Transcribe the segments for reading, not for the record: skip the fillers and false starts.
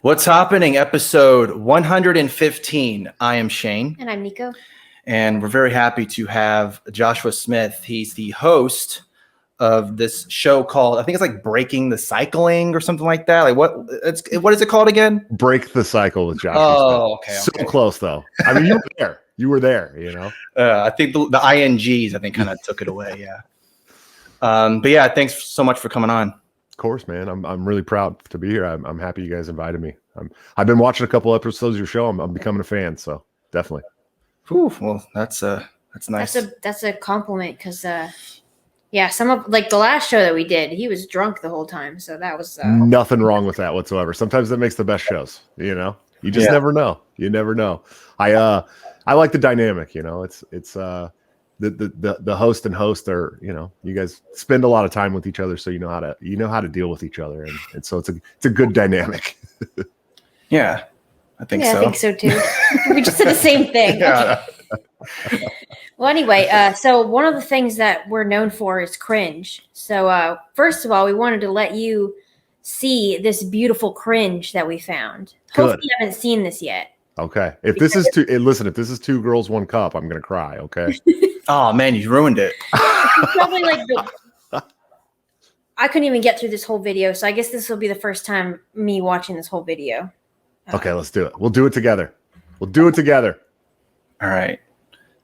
What's happening? Episode 115. I am Shane. And I'm Nico. And we're very happy to have Joshua Smith. He's the host of this show called, I think it's like Breaking the Cycling or something like that. Like what is it called again? Break the Cycle with Joshua Oh, Smith. okay. So close though. I mean, you were there. You were there, you know? I think the INGs, I think, kind of took it away. Yeah. But yeah, thanks so much for coming on. Of course, man. I'm really proud to be here. I'm happy you guys invited me. I've been watching a couple episodes of your show. I'm becoming a fan, so definitely. Whew, well, that's nice. That's a compliment because some of like the last show that we did, he was drunk the whole time, so that was nothing wrong with that whatsoever. Sometimes that makes the best shows. You know, you just never know. You never know. I like the dynamic. You know, it's the host and host are, you know, you guys spend a lot of time with each other, so you know how to deal with each other, and so it's a good dynamic. Yeah, I think so. I think so too. We just said the same thing. Yeah. Okay. Well, anyway, so one of the things that we're known for is cringe. So first of all, we wanted to let you see this beautiful cringe that we found. Good. Hopefully you haven't seen this yet. Okay. If this is two girls, one cup, I'm gonna cry. Okay. Oh man, you ruined it. Probably like I couldn't even get through this whole video, so I guess this will be the first time me watching this whole video. Okay, let's do it. We'll do it together. All right.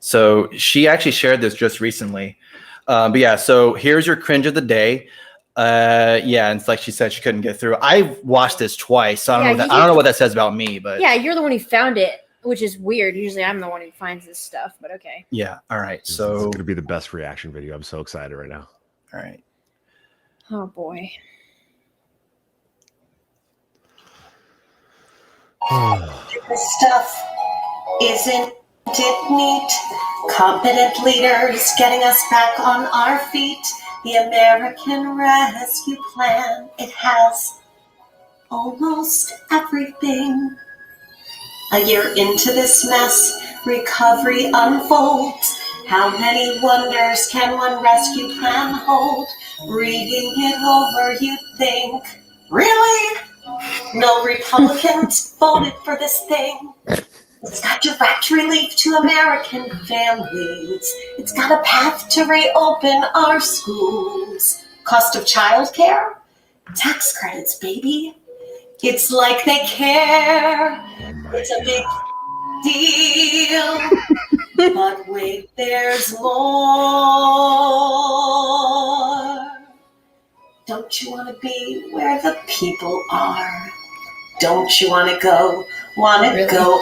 So she actually shared this just recently. But yeah, so here's your cringe of the day. And it's like she said she couldn't get through. I've watched this twice, so I don't know what that says about me, but yeah, you're the one who found it, which is weird. Usually I'm the one who finds this stuff, but okay. Yeah. All right. It's So gonna be the best reaction video. I'm so excited right now. all right. Oh boy. This stuff isn't it neat? Competent leaders getting us back on our feet. The American Rescue Plan, it has almost everything. A year into this mess, recovery unfolds. How many wonders can one rescue plan hold? Reading it over, you'd think, really? No Republicans voted for this thing. It's got direct relief to American families. It's got a path to reopen our schools. Cost of childcare? Tax credits, baby. It's like they care. It's a big deal. But wait, there's more. Don't you want to be where the people are? Don't you want to go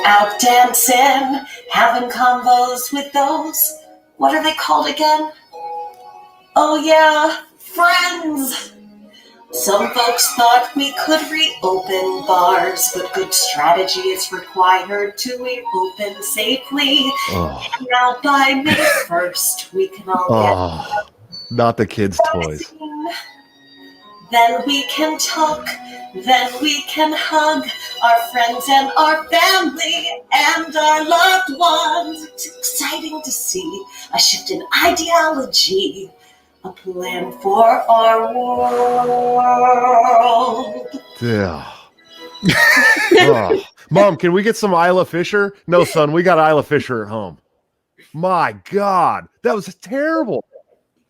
out dancing, having convos with those, what are they called again? Oh yeah, friends. Some folks thought we could reopen bars, but good strategy is required to reopen safely. Oh. And now by May 1st, we can all get not the kids' toys. Then we can talk, then we can hug our friends and our family and our loved ones. It's exciting to see a shift in ideology, a plan for our world. Yeah. Mom, can we get some Isla Fisher? No, son, we got Isla Fisher at home. My God, that was terrible.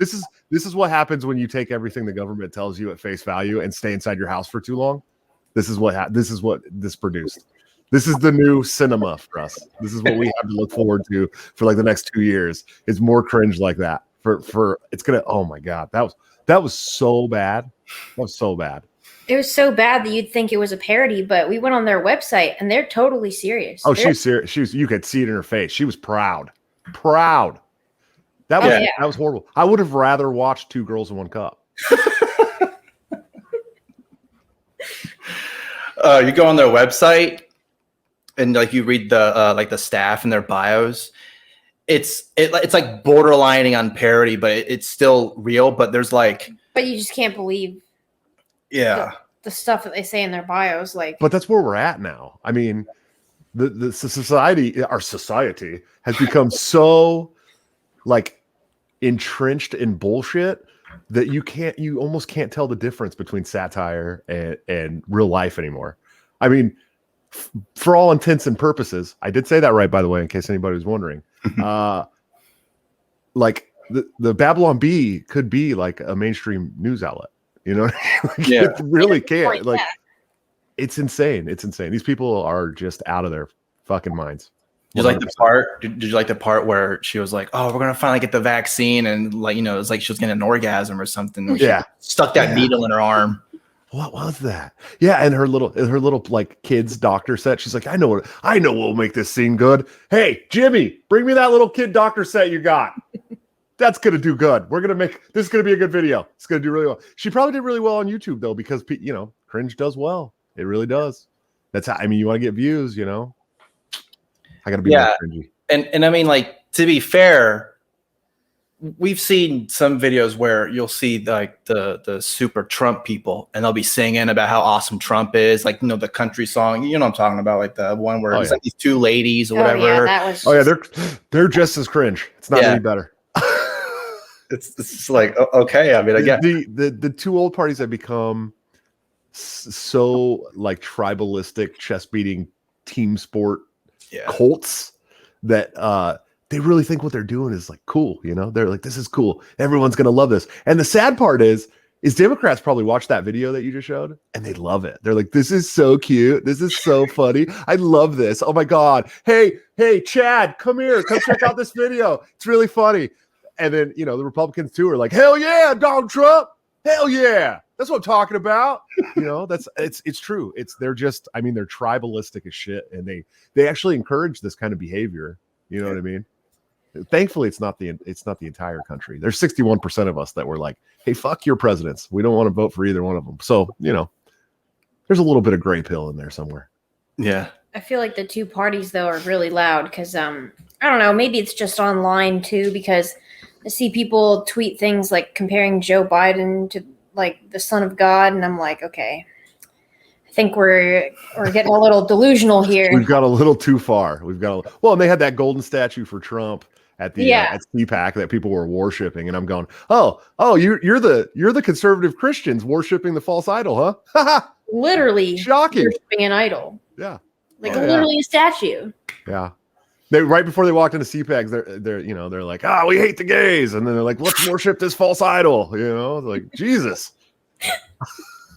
This is what happens when you take everything the government tells you at face value and stay inside your house for too long. This is what this produced. This is the new cinema for us. This is what we have to look forward to for like the next 2 years. It's more cringe like that. For it's gonna. Oh my God, that was so bad. That was so bad. It was so bad that you'd think it was a parody, but we went on their website and they're totally serious. Oh, she's serious. You could see it in her face. She was proud. That was horrible. I would have rather watched Two Girls in One Cup. You go on their website and like you read the staff and their bios. It's like borderlining on parody, but it's still real. But there's like, but you just can't believe, the stuff that they say in their bios. Like, but that's where we're at now. I mean, our society has become so like entrenched in bullshit that you almost can't tell the difference between satire and real life anymore. I mean, for all intents and purposes, I did say that right, by the way, in case anybody was wondering. Like the Babylon Bee could be like a mainstream news outlet. You know, like, Yeah. it really can't. Like, Yeah. it's insane. It's insane. These people are just out of their fucking minds. Did you like the part? Did you like the part where she was like, "Oh, we're gonna finally get the vaccine," and like, you know, it's like she was getting an orgasm or something. She stuck that needle in her arm. What was that? Yeah, and her little like kids doctor set. She's like, I know what will make this scene good. Hey, Jimmy, bring me that little kid doctor set you got. That's gonna do good. This is gonna be a good video. It's gonna do really well. She probably did really well on YouTube though, because you know, cringe does well. It really does. That's how. I mean, you want to get views, you know. I gotta be more cringy. And I mean, like, to be fair, we've seen some videos where you'll see like the super Trump people, and they'll be singing about how awesome Trump is, like, you know, the country song. You know what I'm talking about, like the one where it's like these two ladies or whatever. Yeah, that was they're just as cringe. It's not any better. It's just like, okay. I mean, I get the two old parties have become so like tribalistic, chest beating team sport cults that they really think what they're doing is like cool. You know, they're like, this is cool. Everyone's gonna love this. And the sad part is Democrats probably watched that video that you just showed and they love it. They're like, this is so cute. This is so funny. I love this. Oh my God. Hey, Chad, come here. Come check out this video. It's really funny. And then, you know, the Republicans too are like, hell yeah, Donald Trump. Hell yeah. That's what I'm talking about. You know, it's true. They're tribalistic as shit. And they actually encourage this kind of behavior. You know what I mean? Thankfully, it's not the entire country. There's 61% of us that were like, hey, fuck your presidents. We don't want to vote for either one of them. So, you know, there's a little bit of gray pill in there somewhere. Yeah. I feel like the two parties though are really loud because I don't know, maybe it's just online too, because I see people tweet things like comparing Joe Biden to like the son of God, and I'm like, okay, I think we're getting a little delusional here. We've got a little too far. And they had that golden statue for Trump at the at CPAC that people were worshiping, and I'm going, oh, you're the conservative Christians worshiping the false idol, huh? Literally shocking, worshiping an idol. Yeah, like literally a statue. Yeah. They right before they walked into CPACs, they're like, we hate the gays, and then they're like, let's worship this false idol, you know, like Jesus.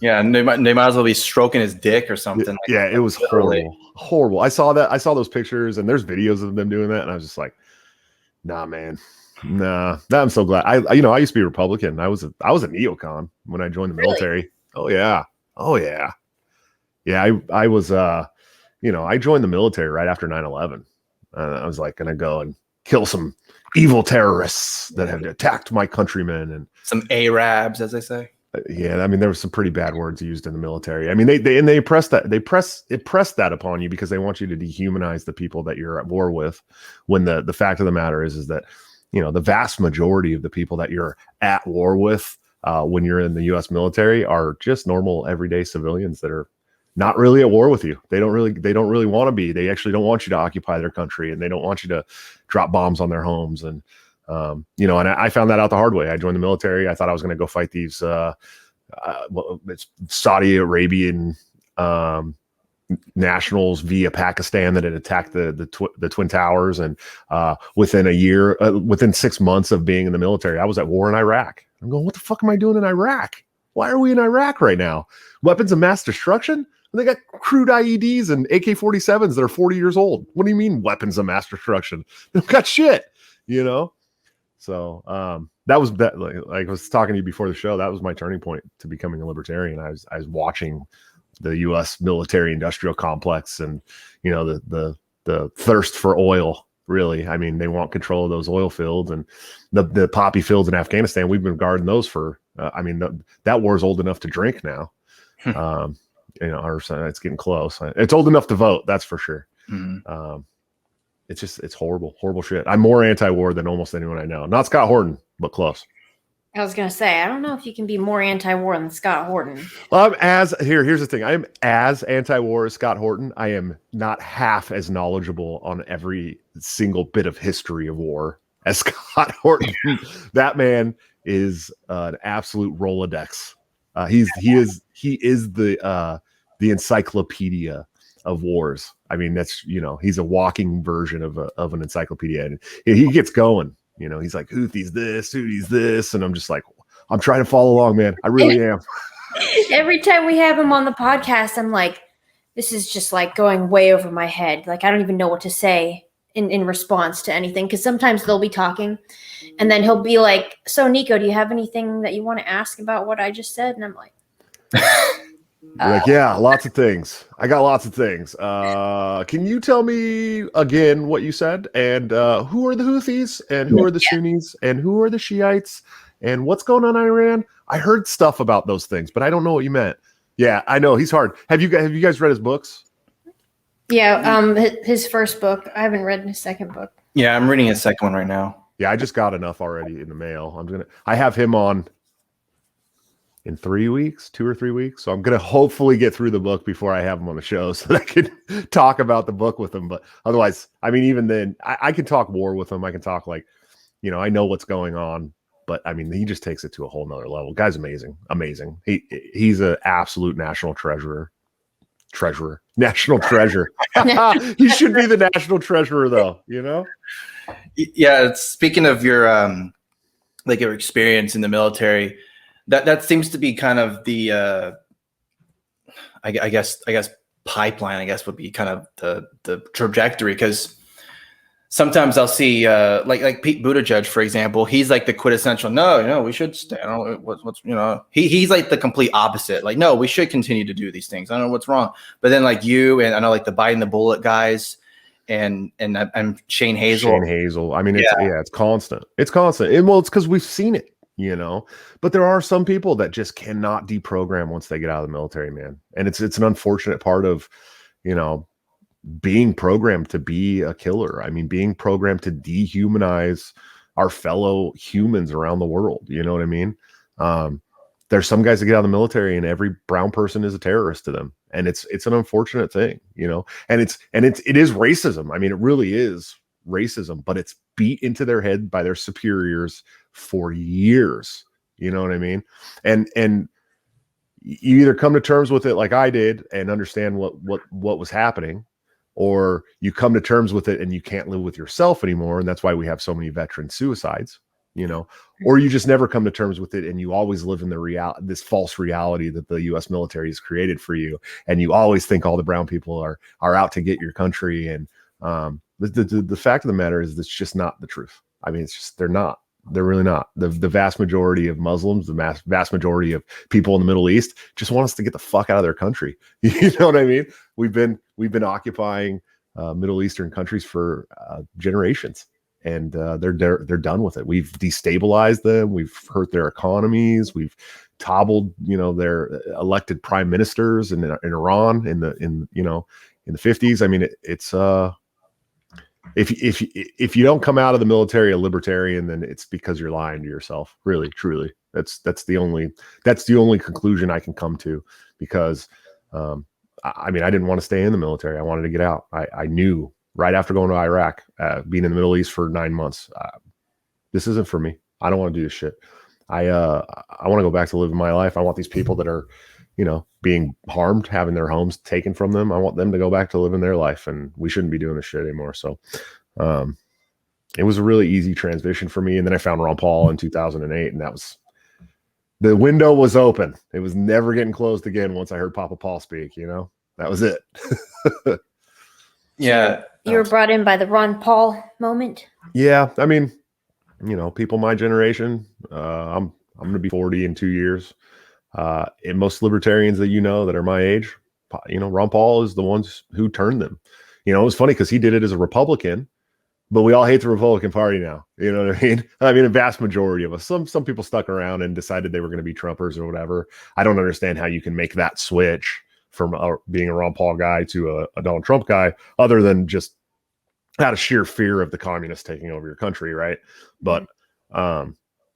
Yeah, and they might as well be stroking his dick or something. It was horrible. I saw those pictures, and there's videos of them doing that, and I was just like, nah, man, nah. I'm so glad. I used to be Republican. I was a neocon when I joined the military. Oh yeah. Yeah, I was I joined the military right after 9/11. I was like, gonna go and kill some evil terrorists that had attacked my countrymen and some Arabs, as they say. Yeah, I mean, there were some pretty bad words used in the military. I mean, they press that upon you because they want you to dehumanize the people that you're at war with. When the fact of the matter is that, you know, the vast majority of the people that you're at war with when you're in the U.S. military are just normal, everyday civilians that are not really at war with you. They don't really want to be. They actually don't want you to occupy their country, and they don't want you to drop bombs on their homes. And and I found that out the hard way. I joined the military. I thought I was going to go fight these it's Saudi Arabian nationals via Pakistan that had attacked the Twin Towers. And within 6 months of being in the military, I was at war in Iraq. I'm going, what the fuck am I doing in Iraq? Why are we in Iraq right now? Weapons of mass destruction? They got crude IEDs and AK-47s that are 40 years old. What do you mean weapons of mass destruction? They've got shit, you know? So that was like I was talking to you before the show. That was my turning point to becoming a libertarian. I was watching the U.S. military industrial complex, and you know the thirst for oil. Really, I mean, they want control of those oil fields and the poppy fields in Afghanistan. We've been guarding those for. That war's old enough to drink now. It's getting close. It's old enough to vote. That's for sure. Mm-hmm. It's horrible shit. I'm more anti-war than almost anyone I know. Not Scott Horton, but close. I was gonna say, I don't know if you can be more anti-war than Scott Horton. Well, here's the thing. I am as anti-war as Scott Horton. I am not half as knowledgeable on every single bit of history of war as Scott Horton. That man is an absolute Rolodex. He is the the encyclopedia of wars. I mean, that's, he's a walking version of an encyclopedia, and he gets going. He's like, Houthis this, and I'm just like, I'm trying to follow along, man. I really am. Every time we have him on the podcast, I'm like, this is just like going way over my head. Like, I don't even know what to say in response to anything, because sometimes they'll be talking and then he'll be like, so Nico, do you have anything that you want to ask about what I just said? And I'm like, like, yeah, lots of things. I got lots of things. Can you tell me again what you said? And who are the Houthis? And who are the Sunnis? And who are the Shiites? And what's going on in Iran? I heard stuff about those things, but I don't know what you meant. Yeah, I know he's hard. Have you guys read his books? Yeah, his first book. I haven't read his second book. Yeah, I'm reading his second one right now. Yeah, I just got enough already in the mail. I have him on in 3 weeks, 2 or 3 weeks. So I'm going to hopefully get through the book before I have him on the show so that I can talk about the book with him. But otherwise, I mean, even then I can talk war with him. I can talk like, I know what's going on, but I mean, he just takes it to a whole nother level. Guy's amazing. Amazing. He's an absolute national treasure. National treasure. He should be the national treasurer though, Yeah. Speaking of your, like your experience in the military, that seems to be kind of the, I guess pipeline, I guess would be kind of the trajectory. Cause sometimes I'll see, like Pete Buttigieg, for example, he's like the quintessential, no, we should stay. I don't know what's he's like the complete opposite. Like, no, we should continue to do these things. I don't know what's wrong. But then like you, and I know like the biting the bullet guys and Shane Hazel. I mean, it's constant. It's constant. And well, it's because we've seen it, but there are some people that just cannot deprogram once they get out of the military, man. And it's an unfortunate part of, being programmed to be a killer. I mean, being programmed to dehumanize our fellow humans around the world. You know what I mean? There's some guys that get out of the military and every brown person is a terrorist to them. And it's an unfortunate thing, and it is racism. I mean, it really is racism, but it's beat into their head by their superiors for years. You know what I mean? And you either come to terms with it like I did and understand what was happening, or you come to terms with it and you can't live with yourself anymore. And that's why we have so many veteran suicides, or you just never come to terms with it. And you always live in this false reality that the U.S. military has created for you. And you always think all the brown people are out to get your country. And the fact of the matter is that's just not the truth. I mean, they're not. They're really not. The vast majority of Muslims, the vast majority of people in the Middle East just want us to get the fuck out of their country. You know what I mean? We've been occupying Middle Eastern countries for generations, and they're done with it. We've destabilized them. We've hurt their economies. We've toppled, their elected prime ministers in Iran in the 50s. I mean, it's if you don't come out of the military a libertarian, then it's because you're lying to yourself. Really, truly, that's the only conclusion I can come to, because I mean, I didn't want to stay in the military. I wanted to get out. I knew right after going to Iraq, being in the Middle East for 9 months, this isn't for me. I don't want to do this shit. I want to go back to living my life. I want these people that are, being harmed, having their homes taken from them. I want them to go back to living their life, and we shouldn't be doing this shit anymore. So, it was a really easy transition for me. And then I found Ron Paul in 2008, and the window was open. It was never getting closed again. Once I heard Papa Paul speak, that was it. Yeah. You were brought in by the Ron Paul moment. Yeah. I mean, people my generation, I'm going to be 40 in 2 years. And most libertarians that that are my age, Ron Paul is the ones who turned them. It was funny because he did it as a Republican, but we all hate the Republican Party now. You know what I mean? I mean, a vast majority of us. Some people stuck around and decided they were going to be Trumpers or whatever. I don't understand how you can make that switch from being a Ron Paul guy to a Donald Trump guy, other than just out of sheer fear of the communists taking over your country, right? But I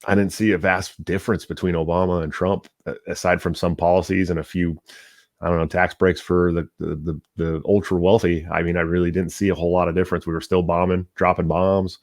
didn't see a vast difference between Obama and Trump, aside from some policies and a few, tax breaks for the ultra wealthy. I mean, I really didn't see a whole lot of difference. We were still dropping bombs.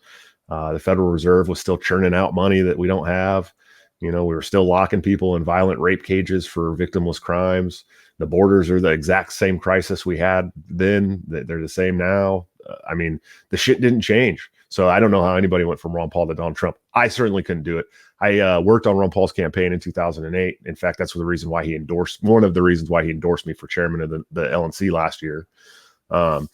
The Federal Reserve was still churning out money that we don't have. We were still locking people in violent rape cages for victimless crimes. The borders are the exact same crisis we had then. They're the same now. I mean, the shit didn't change. So I don't know how anybody went from Ron Paul to Donald Trump. I certainly couldn't do it. I worked on Ron Paul's campaign in 2008. In fact, that's one of the reasons why he endorsed me for chairman of the LNC last year. And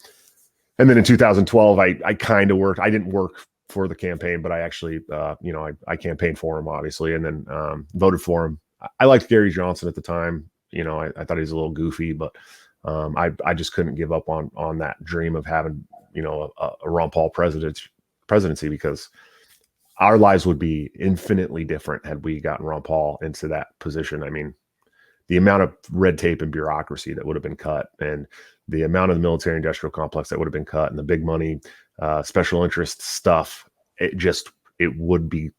then in 2012, I kind of worked. I didn't work for the campaign, but I actually, I campaigned for him, obviously, and then voted for him. I liked Gary Johnson at the time. I thought he was a little goofy, but I just couldn't give up on that dream of having, a Ron Paul presidency, because our lives would be infinitely different had we gotten Ron Paul into that position. I mean, the amount of red tape and bureaucracy that would have been cut, and the amount of the military industrial complex that would have been cut, and the big money, special interest stuff, they would be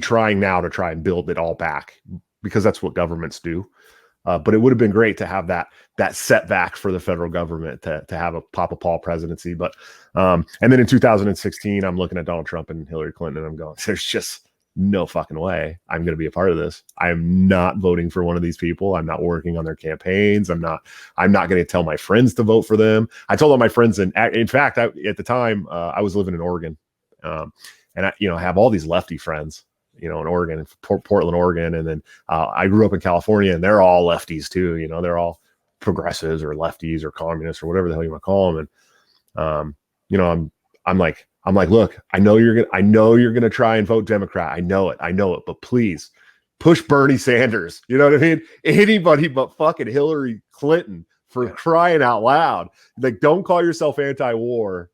trying now to try and build it all back, because that's what governments do. But it would have been great to have that setback for the federal government to have a Papa Paul presidency. But and then in 2016, I'm looking at Donald Trump and Hillary Clinton, and I'm going, there's just no fucking way I'm going to be a part of this. I'm not voting for one of these people. I'm not working on their campaigns. I'm not going to tell my friends to vote for them. I told all my friends, and in fact, at the time, I was living in Oregon, and I have all these lefty friends, in Oregon, Portland, Oregon. And then I grew up in California, and they're all lefties too. They're all progressives or lefties or communists or whatever the hell you want to call them. And, I'm like, look, I know you're going to try and vote Democrat. I know it, but please push Bernie Sanders. You know what I mean? Anybody but fucking Hillary Clinton, for crying out loud. Like, don't call yourself anti-war.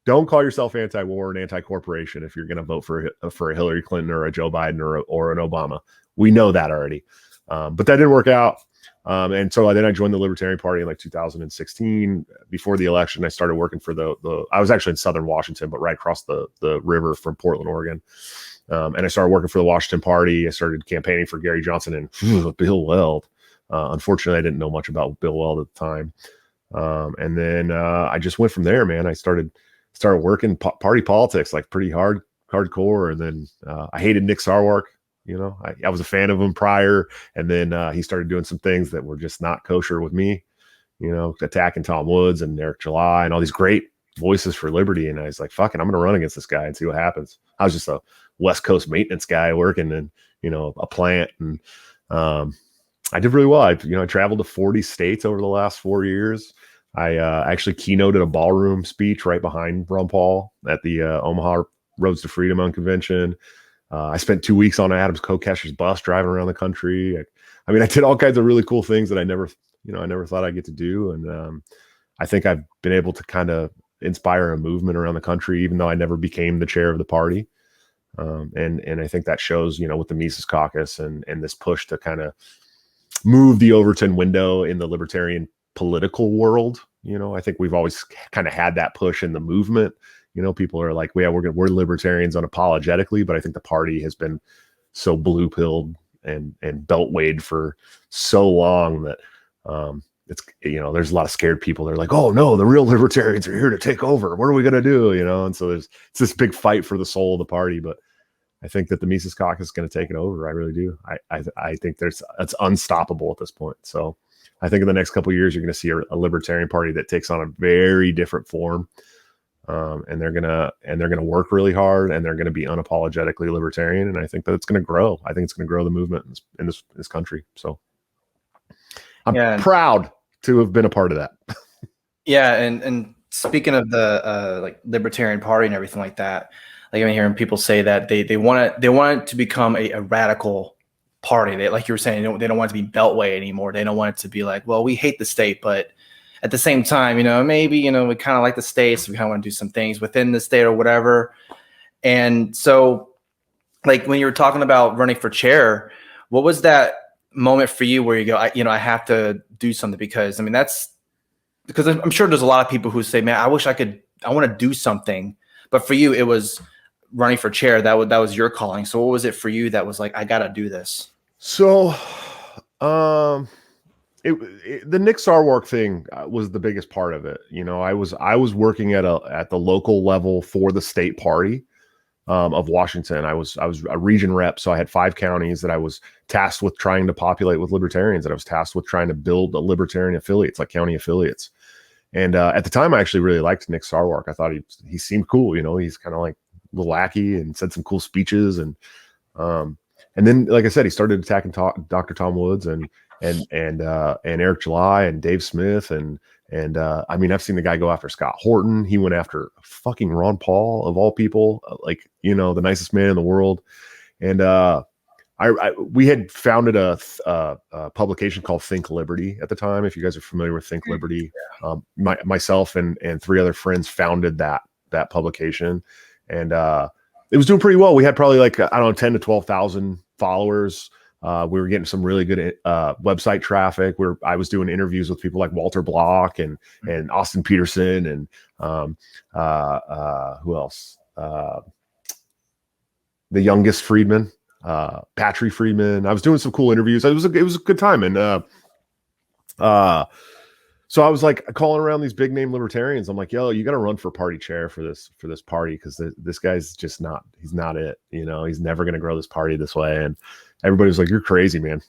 Don't call yourself anti-war and anti-corporation if you're going to vote for a Hillary Clinton or a Joe Biden or an Obama. We know that already. But that didn't work out. And so then I joined the Libertarian Party in like 2016. Before the election, I started working for I was actually in Southern Washington, but right across the river from Portland, Oregon. And I started working for the Washington Party. I started campaigning for Gary Johnson and Bill Weld. Unfortunately, I didn't know much about Bill Weld at the time. And then I just went from there, man. I started working party politics, like pretty hardcore. And then I hated Nick Sarwark. I was a fan of him prior, and then he started doing some things that were just not kosher with me, attacking Tom Woods and Eric July and all these great voices for liberty. And I was like, fuck it, I'm going to run against this guy and see what happens. I was just a West Coast maintenance guy working in, a plant. And I did really well. I traveled to 40 states over the last 4 years. I actually keynoted a ballroom speech right behind Ron Paul at the Omaha Roads to Freedom convention. I spent 2 weeks on Adams Kokesher's bus driving around the country. I did all kinds of really cool things that I never thought I'd get to do. And I think I've been able to kind of inspire a movement around the country, even though I never became the chair of the party. And I think that shows, with the Mises Caucus and this push to kind of move the Overton window in the libertarian political world. I think we've always kind of had that push in the movement. People are like, yeah, we're libertarians unapologetically, but I think the party has been so blue pilled and beltwayed for so long that it's there's a lot of scared people. They're like, oh no, the real libertarians are here to take over. What are we gonna do? And so it's this big fight for the soul of the party. But I think that the Mises Caucus is going to take it over. I really do. I think it's unstoppable at this point. So I think in the next couple of years, you're going to see a libertarian party that takes on a very different form. And they're gonna work really hard, and they're gonna be unapologetically libertarian. And I think that it's gonna grow. I think it's gonna grow the movement in this country. So I'm proud to have been a part of that. Yeah, and speaking of the like libertarian party and everything like that, like I'm hearing people say that they want it to become a radical party. They, like you were saying, they don't want it to be beltway anymore. They don't want it to be like, well, we hate the state, but at the same time, maybe, we kind of like the state, so we kind of want to do some things within the state or whatever. And so, like, when you were talking about running for chair, what was that moment for you where you go, I have to do something? Because, that's because I'm sure there's a lot of people who say, man, I want to do something. But for you, it was running for chair. That was your calling. So what was it for you that was like, I got to do this? So, the Nick Sarwark thing was the biggest part of it. I was working at the local level for the state party. of Washington. I was a region rep, so I had 5 counties that I was tasked with trying to populate with libertarians, and I was tasked with trying to build a libertarian affiliates, like county affiliates. And at the time, I actually really liked Nick Sarwark. I thought he seemed cool. You know, he's kind of like a little wacky and said some cool speeches. And then, like I said, he started attacking Dr. Tom Woods and Eric July and Dave Smith. And I mean, I've seen the guy go after Scott Horton. He went after fucking Ron Paul, of all people, like, you know, the nicest man in the world. And we had founded a publication called Think Liberty at the time. If you guys are familiar with Think Liberty, myself and 3 other friends founded that publication, and it was doing pretty well. We had probably like, I don't know, 10 to 12,000 followers. We were getting some really good website traffic. I was doing interviews with people like Walter Block and Austin Peterson and who else? The youngest Friedman. Patry Friedman. I was doing some cool interviews. It was a good time. And so I was like calling around these big name libertarians. I'm like, yo, you got to run for party chair for this party, because this guy's just he's not it. You know, he's never going to grow this party this way. And everybody was like, you're crazy, man.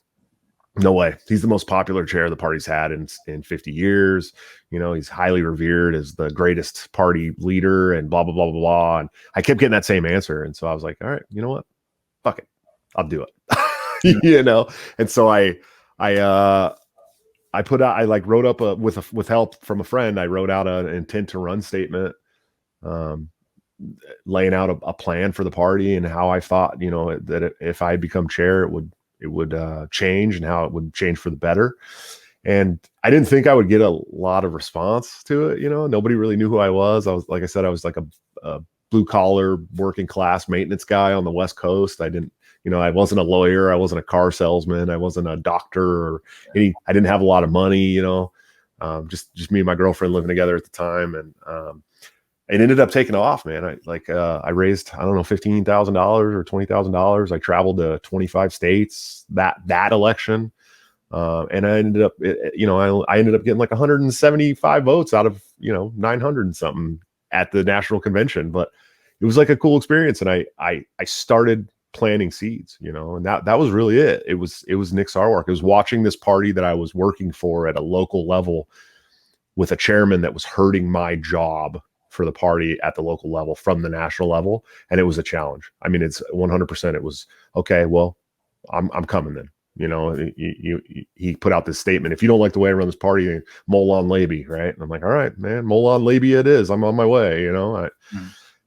No way. He's the most popular chair the party's had in 50 years. You know, he's highly revered as the greatest party leader and blah, blah, blah, blah, blah. And I kept getting that same answer. And so I was like, all right, you know what? Fuck it. I'll do it. You know? And so I wrote up with help from a friend, I wrote out an intent to run statement, laying out a plan for the party and how I thought, you know, that if I become chair, it would change, and how it would change for the better. And I didn't think I would get a lot of response to it. You know, nobody really knew who I was. Like I said, I was like a blue collar working class maintenance guy on the West Coast. I wasn't a lawyer. I wasn't a car salesman. I wasn't a doctor I didn't have a lot of money, you know, just me and my girlfriend living together at the time. And it ended up taking off, man. I raised, I don't know, $15,000 or $20,000. I traveled to 25 states that election. And I ended up, I ended up getting like 175 votes out of, 900 and something at the national convention. But it was like a cool experience. And I started planting seeds, and that was really it. It was Nick Sarwark. It was watching this party that I was working for at a local level with a chairman that was hurting my job for the party at the local level from the national level. And it was a challenge. I mean, it's 100%. It was, okay, well, I'm coming then. He put out this statement: if you don't like the way I run this party, Molon Laby, right? And I'm like, all right, man, Molon Laby it is. I'm on my way,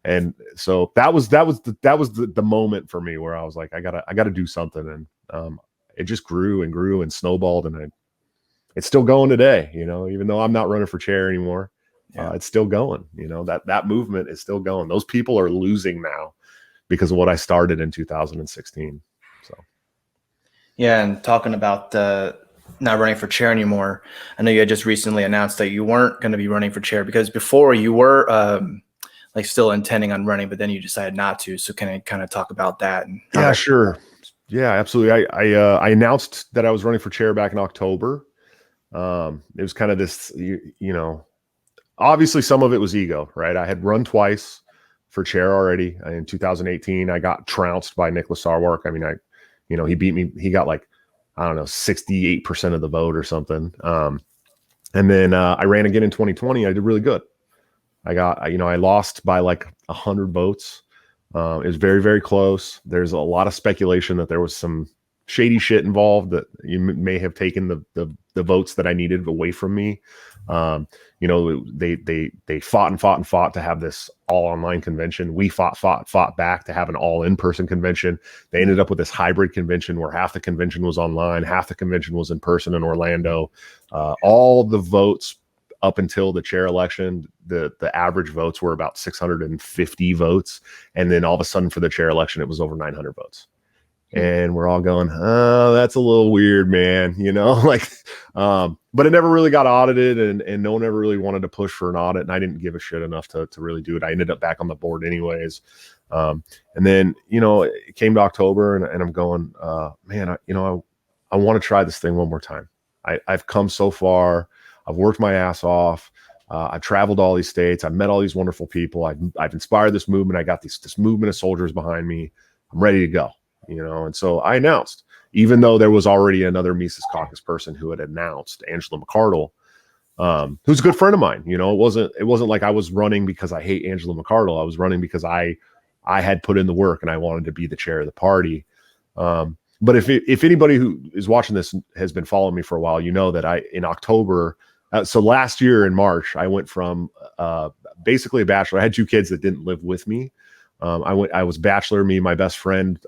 And so that was the moment for me where I was like, I gotta do something. And it just grew and grew and snowballed, and it's still going today, even though I'm not running for chair anymore. It's still going, that movement is still going. Those people are losing now because of what I started in 2016. So. Yeah. And talking about not running for chair anymore, I know you had just recently announced that you weren't going to be running for chair, because before you were still intending on running, but then you decided not to. So can I kind of talk about that? Yeah, sure. Yeah, absolutely. I announced that I was running for chair back in October. It was kind of this, obviously some of it was ego, right? I had run twice for chair already. In 2018, I got trounced by Nicholas Sarwark. I mean, he beat me. He got like, I don't know, 68% of the vote or something. And then I ran again in 2020. I did really good. I lost by like 100 votes. It was very, very close. There's a lot of speculation that there was some shady shit involved, that you may have taken the votes that I needed away from me. They fought to have this all online convention. We fought back to have an all in-person convention. They ended up with this hybrid convention where half the convention was online, half the convention was in person in Orlando. All the votes up until the chair election, the average votes were about 650 votes. And then all of a sudden for the chair election, it was over 900 votes. And we're all going, oh, that's a little weird, man. But it never really got audited, and no one ever really wanted to push for an audit. And I didn't give a shit enough to really do it. I ended up back on the board anyways. And then, it came to October, and I'm going, man, I want to try this thing one more time. I've come so far. I've worked my ass off. I've traveled all these states. I've met all these wonderful people. I've inspired this movement. I got this movement of soldiers behind me. I'm ready to go, And so I announced, even though there was already another Mises Caucus person who had announced, Angela McArdle, who's a good friend of mine. It wasn't like I was running because I hate Angela McArdle. I was running because I had put in the work and I wanted to be the chair of the party. But if anybody who is watching this has been following me for a while, that in October, so last year in March, I went from basically a bachelor. I had 2 kids that didn't live with me. I was bachelor. Me and my best friend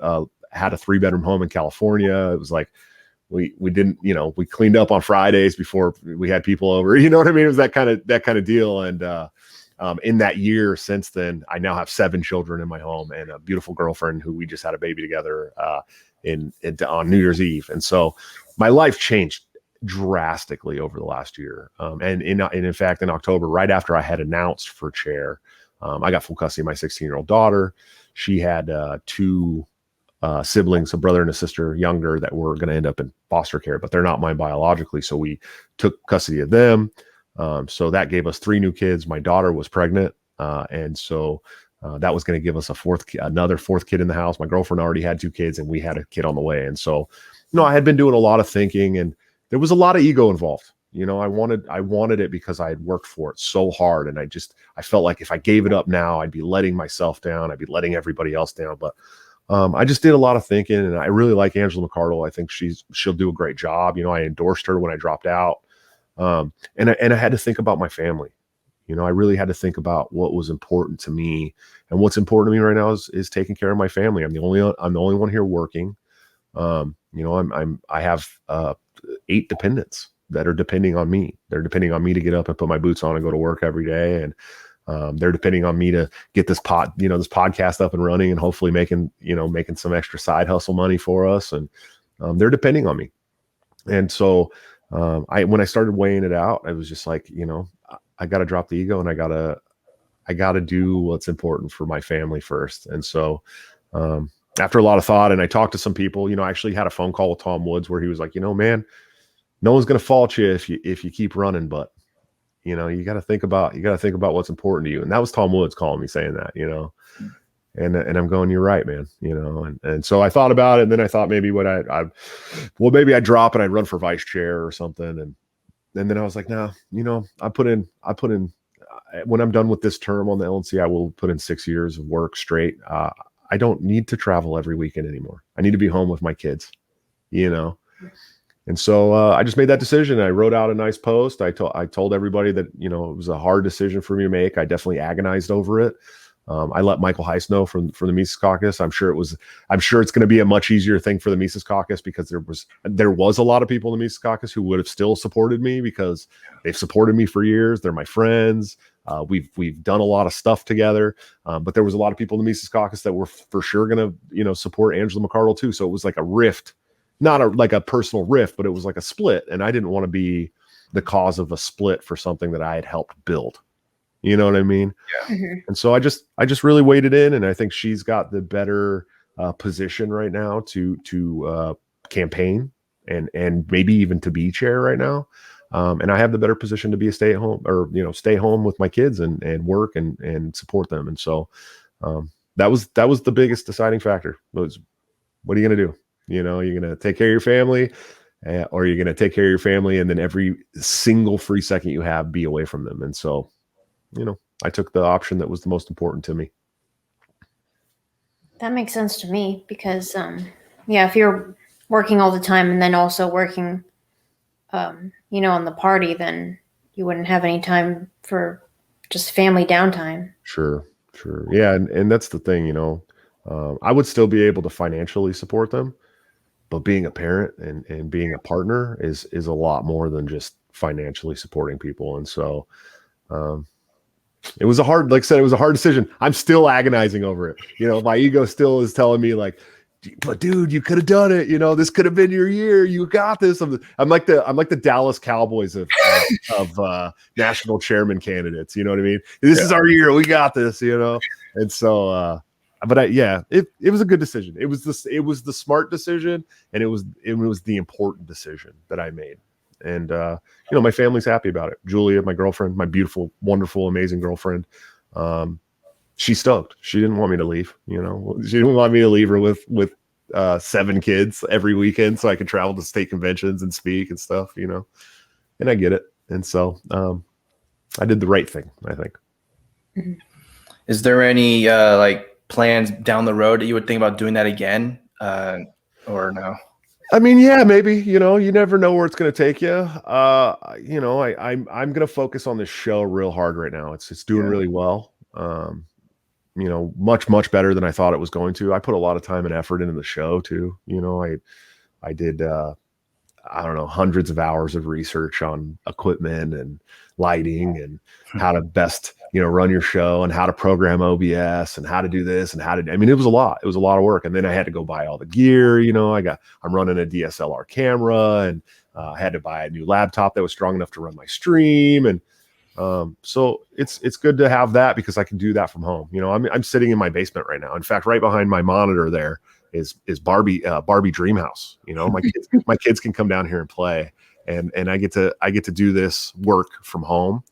had a 3-bedroom home in California. It was like we didn't, we cleaned up on Fridays before we had people over. You know what I mean? It was that kind of deal. And in that year since then, I now have 7 children in my home and a beautiful girlfriend who we just had a baby together on New Year's Eve. And so my life changed drastically over the last year. And in fact, in October, right after I had announced for chair, I got full custody of my 16-year-old daughter. She had 2 siblings, a brother and a sister, younger, that were going to end up in foster care, but they're not mine biologically. So we took custody of them. So that gave us 3 new kids. My daughter was pregnant. And so that was going to give us another 4th kid in the house. My girlfriend already had 2 kids and we had a kid on the way. And so, I had been doing a lot of thinking and there was a lot of ego involved. I wanted it because I had worked for it so hard. And I felt like if I gave it up now, I'd be letting myself down. I'd be letting everybody else down. But I just did a lot of thinking and I really like Angela McArdle. I think she'll do a great job. I endorsed her when I dropped out. And I had to think about my family. I really had to think about what was important to me, and what's important to me right now is taking care of my family. I'm the only one here working. I have 8 dependents that are depending on me. They're depending on me to get up and put my boots on and go to work every day. And they're depending on me to get this podcast up and running and hopefully making some extra side hustle money for us. And they're depending on me. And so when I started weighing it out, I was just like, I got to drop the ego and I got to do what's important for my family first. And so after a lot of thought, and I talked to some people, I actually had a phone call with Tom Woods where he was like, man, no one's going to fault you if you keep running, but you got to think about what's important to you. And that was Tom Woods calling me saying that, and I'm going, you're right, man. And so I thought about it. And then I thought maybe maybe I'd drop and I'd run for vice chair or something. And then I was like, no, I put in, when I'm done with this term on the LNC, I will put in 6 years of work straight. I don't need to travel every weekend anymore. I need to be home with my kids, And so I just made that decision. I wrote out a nice post. I told everybody that, it was a hard decision for me to make. I definitely agonized over it. I let Michael Heiss know from the Mises Caucus. I'm sure it's going to be a much easier thing for the Mises Caucus because there was a lot of people in the Mises Caucus who would have still supported me because they've supported me for years. They're my friends. We've done a lot of stuff together. But there was a lot of people in the Mises Caucus that were for sure going to, support Angela McArdle too. So it was like a rift, not like a personal rift, but it was like a split. And I didn't want to be the cause of a split for something that I had helped build. You know what I mean? Yeah. Mm-hmm. And so I just really waded in, and I think she's got the better position right now to campaign and maybe even to be chair right now. And I have the better position to be a stay home with my kids and work and support them. And so that was the biggest deciding factor. Was, what are you going to do? You're going to take care of your family, or you're going to take care of your family and then every single free second you have, be away from them. And so, I took the option that was the most important to me. That makes sense to me because, if you're working all the time and then also working, on the party, then you wouldn't have any time for just family downtime. Sure. Yeah. And that's the thing, I would still be able to financially support them, but being a parent and being a partner is a lot more than just financially supporting people. And so, it was a hard decision. I'm still agonizing over it. My ego still is telling me like, but dude, you could have done it. This could have been your year. You got this. I'm like the Dallas Cowboys of national chairman candidates. You know what I mean? This is our year. We got this, And so, it was a good decision. It was the smart decision, and it was the important decision that I made. And my family's happy about it. Julia, my girlfriend, my beautiful, wonderful, amazing girlfriend, she's stoked. She didn't want me to leave. She didn't want me to leave her with 7 kids every weekend so I could travel to state conventions and speak and stuff. And I get it. And so I did the right thing, I think. Mm-hmm. Is there any plans down the road that you would think about doing that again, or no? I mean, yeah, maybe. You never know where it's going to take you. I'm going to focus on this show real hard right now. It's doing really well. Much better than I thought it was going to. I put a lot of time and effort into the show too. I did I don't know, hundreds of hours of research on equipment and lighting and how to best, run your show and how to program OBS and how to do this and it was a lot. It was a lot of work. And then I had to go buy all the gear. I'm running a DSLR camera, and I had to buy a new laptop that was strong enough to run my stream. And so it's good to have that because I can do that from home. I'm sitting in my basement right now. In fact, right behind my monitor there is Barbie Dreamhouse. My kids can come down here and play, and I get to do this work from home,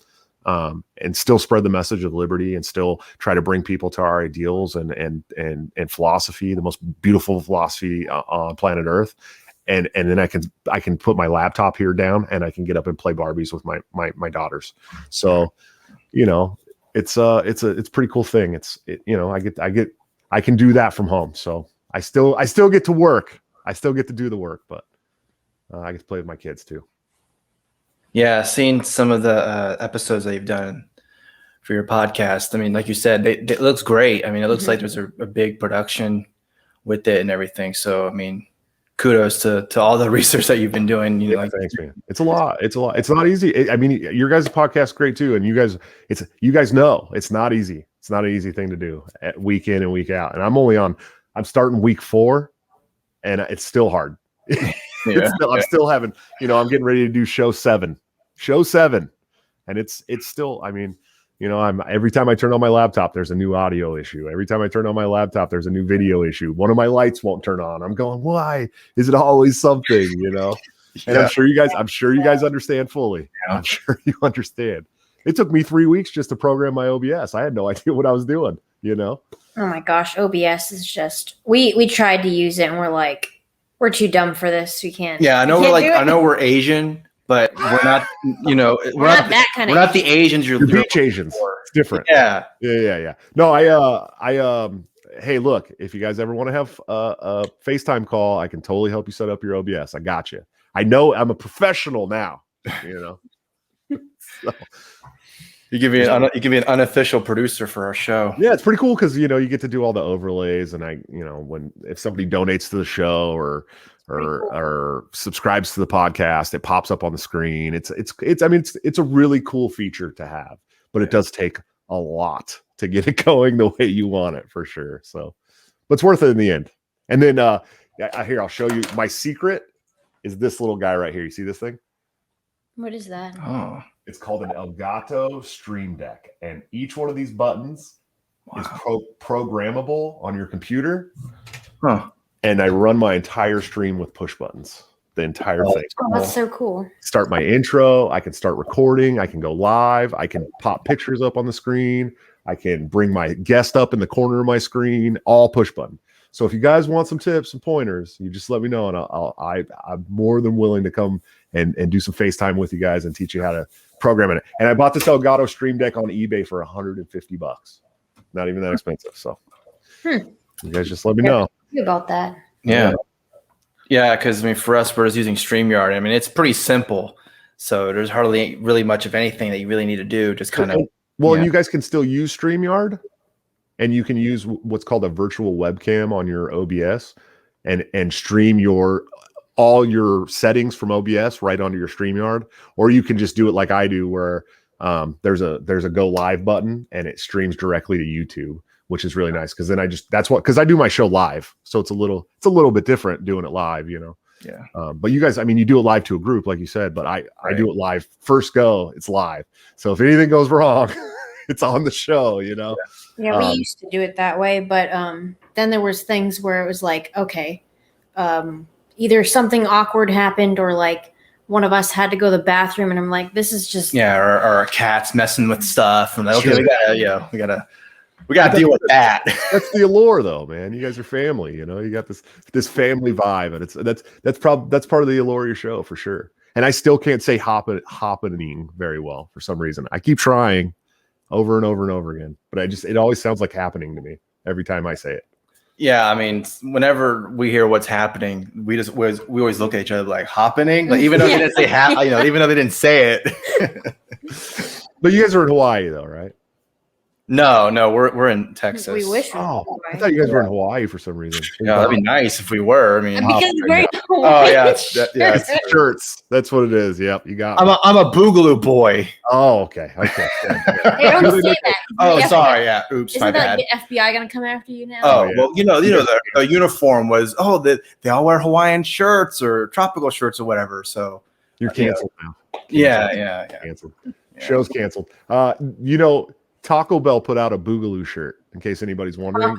and still spread the message of liberty and still try to bring people to our ideals and philosophy, the most beautiful philosophy on planet Earth. And then I can put my laptop here down and I can get up and play Barbies with my daughters. So, it's a pretty cool thing. I can do that from home. So I still get to work. I still get to do the work, but I get to play with my kids too. Yeah, seeing some of the episodes that you've done for your podcast. I mean, like you said, it looks great. I mean, it looks like there's a big production with it and everything. So, I mean, kudos to all the research that you've been doing. Thanks, man. It's a lot. It's not easy. I mean, your guys' podcast is great too, and you guys know it's not easy. It's not an easy thing to do week in and week out. And I'm starting week 4, and it's still hard. I'm still having, I'm getting ready to do show 7, and it's still. I mean, every time I turn on my laptop, there's a new audio issue. Every time I turn on my laptop, there's a new video issue. One of my lights won't turn on. I'm going, why is it always something? And I'm sure you guys understand fully. Yeah. I'm sure you understand. It took me 3 weeks just to program my OBS. I had no idea what I was doing. Oh my gosh, OBS is just. We tried to use it and we're like, we're too dumb for this. We can't. Yeah, I know I know we're Asian, but we're not. We're not that kind of. We're not the Asians. You're beach Asians. It's different. Yeah. No, hey, look, if you guys ever want to have a FaceTime call, I can totally help you set up your OBS. I got you. I know I'm a professional now. So. You give me an unofficial producer for our show. Yeah, it's pretty cool because you get to do all the overlays, and if somebody donates to the show or subscribes to the podcast, it pops up on the screen. It's a really cool feature to have, but it does take a lot to get it going the way you want it for sure. So, but it's worth it in the end. And then here, I'll show you. My secret is this little guy right here. You see this thing? What is that? Oh. It's called an Elgato Stream Deck, and each one of these buttons is programmable on your computer. Huh. And I run my entire stream with push buttons, the entire thing. Oh, that's so cool. Start my intro. I can start recording. I can go live. I can pop pictures up on the screen. I can bring my guest up in the corner of my screen, all push button. So if you guys want some tips and pointers, you just let me know, and I'm more than willing to come and do some FaceTime with you guys and teach you how to program it. And I bought this Elgato Stream Deck on eBay for $150. Not even that expensive. So you guys just let me know about that. Yeah. Because for us, we're just using StreamYard. I mean, it's pretty simple. So there's hardly really much of anything that you really need to do. Just kind of. Well, and you guys can still use StreamYard, and you can use what's called a virtual webcam on your OBS and stream all your settings from OBS right onto your StreamYard, or you can just do it like I do, where there's a go live button and it streams directly to YouTube, which is really nice because then because I do my show live, so it's a little bit different doing it live, Yeah. But you guys, I mean, you do it live to a group, like you said, but I do it live. First go, it's live. So if anything goes wrong, it's on the show, Yeah, we used to do it that way, but then there was things where it was like, okay, either something awkward happened or like one of us had to go to the bathroom, and I'm like, this is just or our cat's messing with stuff, and like, okay, Sure. we gotta deal with that. That's the allure, though, man. You guys are family. You know, you got this family vibe, and that's part of the allure of your show for sure. And I still can't say happening very well for some reason. I keep trying over and over and over again, but it always sounds like happening to me every time I say it. Yeah, I mean, whenever we hear what's happening, we always look at each other like happening, like even though they didn't say even though they didn't say it. But you guys are in Hawaii, though, right? No, we're in Texas. we wish. Oh, I thought you guys were in Hawaii for some reason. Yeah, that'd be nice if we were. I mean, Because we're oh yeah, it's shirts. That's what it is. Yep, you got. I'm a boogaloo boy. Oh, okay. They don't say that. Oh, The sorry. Yeah, oops, Isn't my bad. the FBI gonna come after you now? Oh, yeah. well, the uniform was they all wear Hawaiian shirts or tropical shirts or whatever. So You're canceled now. Yeah. Canceled. Show's canceled. Taco Bell put out a Boogaloo shirt. In case anybody's wondering,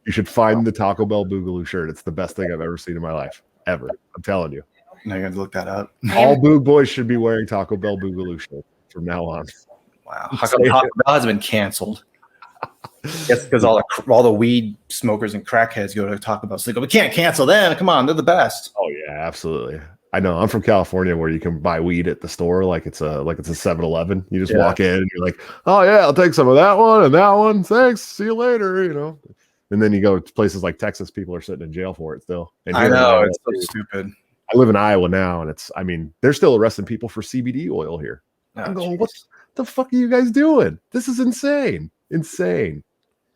you should find the Taco Bell Boogaloo shirt. It's the best thing I've ever seen in my life, ever. I'm telling you. Now you have to look that up. All Boog boys should be wearing Taco Bell Boogaloo shirts from now on. Wow, how come Taco Bell has been canceled? Yes, because all the weed smokers and crackheads go to Taco Bell. So we can't cancel them. Come on, they're the best. Oh yeah, absolutely. I know. I'm from California, where you can buy weed at the store like it's a 7-Eleven. You just walk in and you're like, oh yeah, I'll take some of that one and that one. Thanks. See you later. And then you go to places like Texas, people are sitting in jail for it still. And I know, it's so stupid. I live in Iowa now, and they're still arresting people for CBD oil here. I'm going, what the fuck are you guys doing? This is insane. Insane.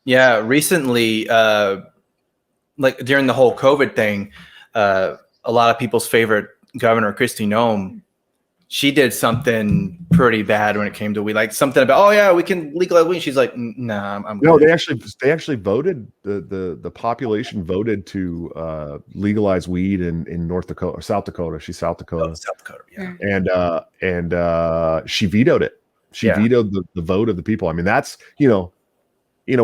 Yeah, recently, like during the whole COVID thing, a lot of people's favorite governor, Kristi Noem, she did something pretty bad when it came to weed, like something about, oh yeah, we can legalize weed. She's like, nah, I'm no. good. They actually voted. The population voted to legalize weed in North Dakota or South Dakota. She's South Dakota. Oh, South Dakota, yeah. And she vetoed it. She vetoed the vote of the people. I mean, that's a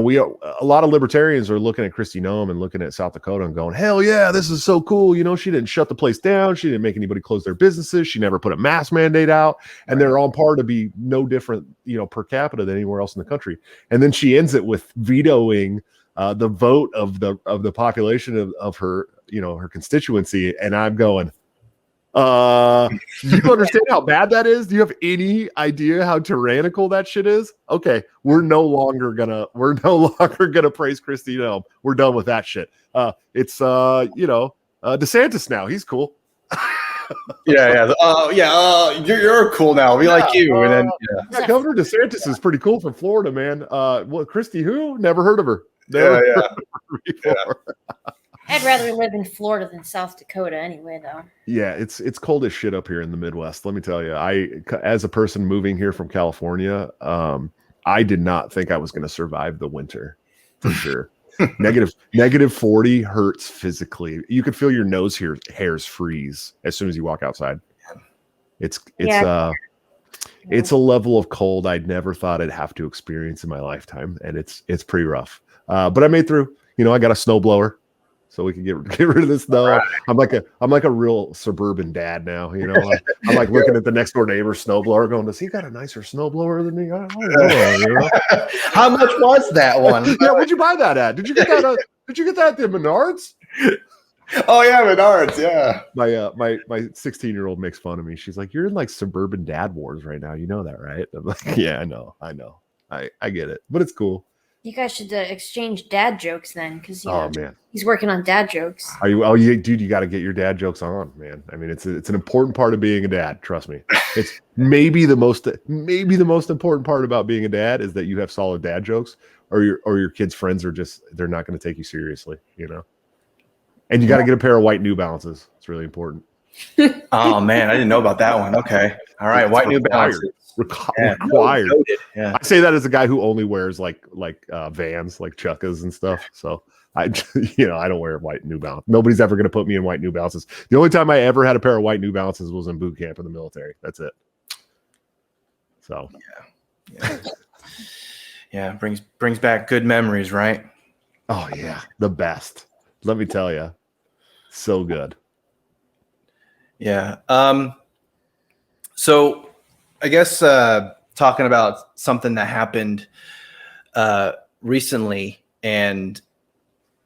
lot of libertarians are looking at Kristi Noem and looking at South Dakota and going, hell yeah, this is so cool. She didn't shut the place down. She didn't make anybody close their businesses. She never put a mask mandate out. And they're on par to be no different, per capita than anywhere else in the country. And then she ends it with vetoing the vote of the population of her, her constituency. And I'm going, do you understand how bad that is? Do you have any idea how tyrannical that shit is? Okay, we're no longer gonna praise Kristi Noem. We're done with that shit. It's DeSantis now. He's cool. You're cool now. We like you. And then Governor DeSantis is pretty cool from Florida, man. Kristi who? Never heard of her. I'd rather live in Florida than South Dakota anyway, though. Yeah, it's cold as shit up here in the Midwest. Let me tell you, as a person moving here from California, I did not think I was going to survive the winter for sure. negative 40 hurts physically. You could feel your nose hairs freeze as soon as you walk outside. It's a level of cold I'd never thought I'd have to experience in my lifetime, and it's pretty rough. But I made through. I got a snowblower, so we can get rid of this snow. Right. I'm like a real suburban dad now. I'm like looking at the next door neighbor's snowblower, going, "Does he got a nicer snowblower than me?" I don't know. How much was that one? Yeah, where'd you buy that at? Did you get that? Did you get that at the Menards? Oh yeah, Menards. Yeah. My 16-year-old makes fun of me. She's like, "You're in like suburban dad wars right now. You know that, right?" I'm like, "Yeah, I know. I get it, but it's cool." You guys should exchange dad jokes then, because man, he's working on dad jokes. Are you? Oh, dude, you got to get your dad jokes on, man. I mean, it's an important part of being a dad. Trust me, it's maybe the most important part about being a dad is that you have solid dad jokes, or your kids' friends are they're not going to take you seriously, And you got to get a pair of white New Balances. It's really important. Oh man, I didn't know about that one. Okay, all right, white New Balances. Required. Yeah. I say that as a guy who only wears like Vans, like Chukkas and stuff. So I don't wear white New Balance. Nobody's ever going to put me in white New Balances. The only time I ever had a pair of white New Balances was in boot camp in the military. That's it. So yeah, brings back good memories, right? Oh yeah, the best. Let me tell you, so good. Yeah. So I guess talking about something that happened recently, and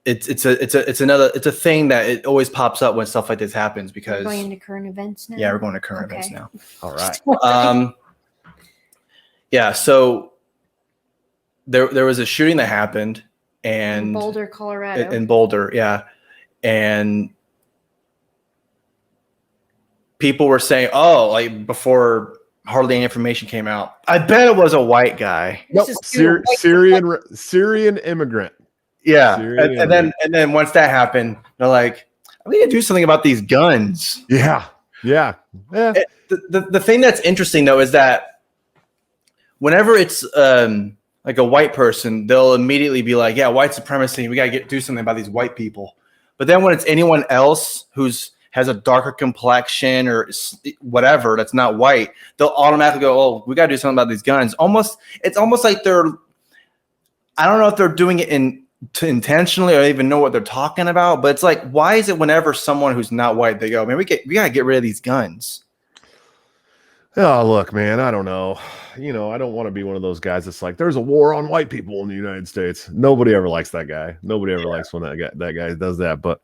it's a thing that it always pops up when stuff like this happens because we're going into current events now. Yeah, we're going to current events now. All right. Yeah, so there was a shooting that happened and in Boulder, Colorado. In Boulder, yeah. And people were saying, oh, like before hardly any information came out, I bet it was a white guy. Nope. Syrian immigrant. Yeah. Syrian and then once that happened, they're like, we need to do something about these guns. Yeah. The thing that's interesting though is that whenever it's like a white person, they'll immediately be like, yeah, white supremacy, we gotta do something about these white people. But then when it's anyone else has a darker complexion or whatever that's not white, they'll automatically go, oh, we got to do something about these guns. It's almost like I don't know if they're doing it intentionally or even know what they're talking about, but it's like, why is it whenever someone who's not white, they go, man, we got to get rid of these guns. Oh, look, man, I don't know. I don't want to be one of those guys that's like, there's a war on white people in the United States. Nobody ever likes that guy. Nobody ever likes when that guy does that. But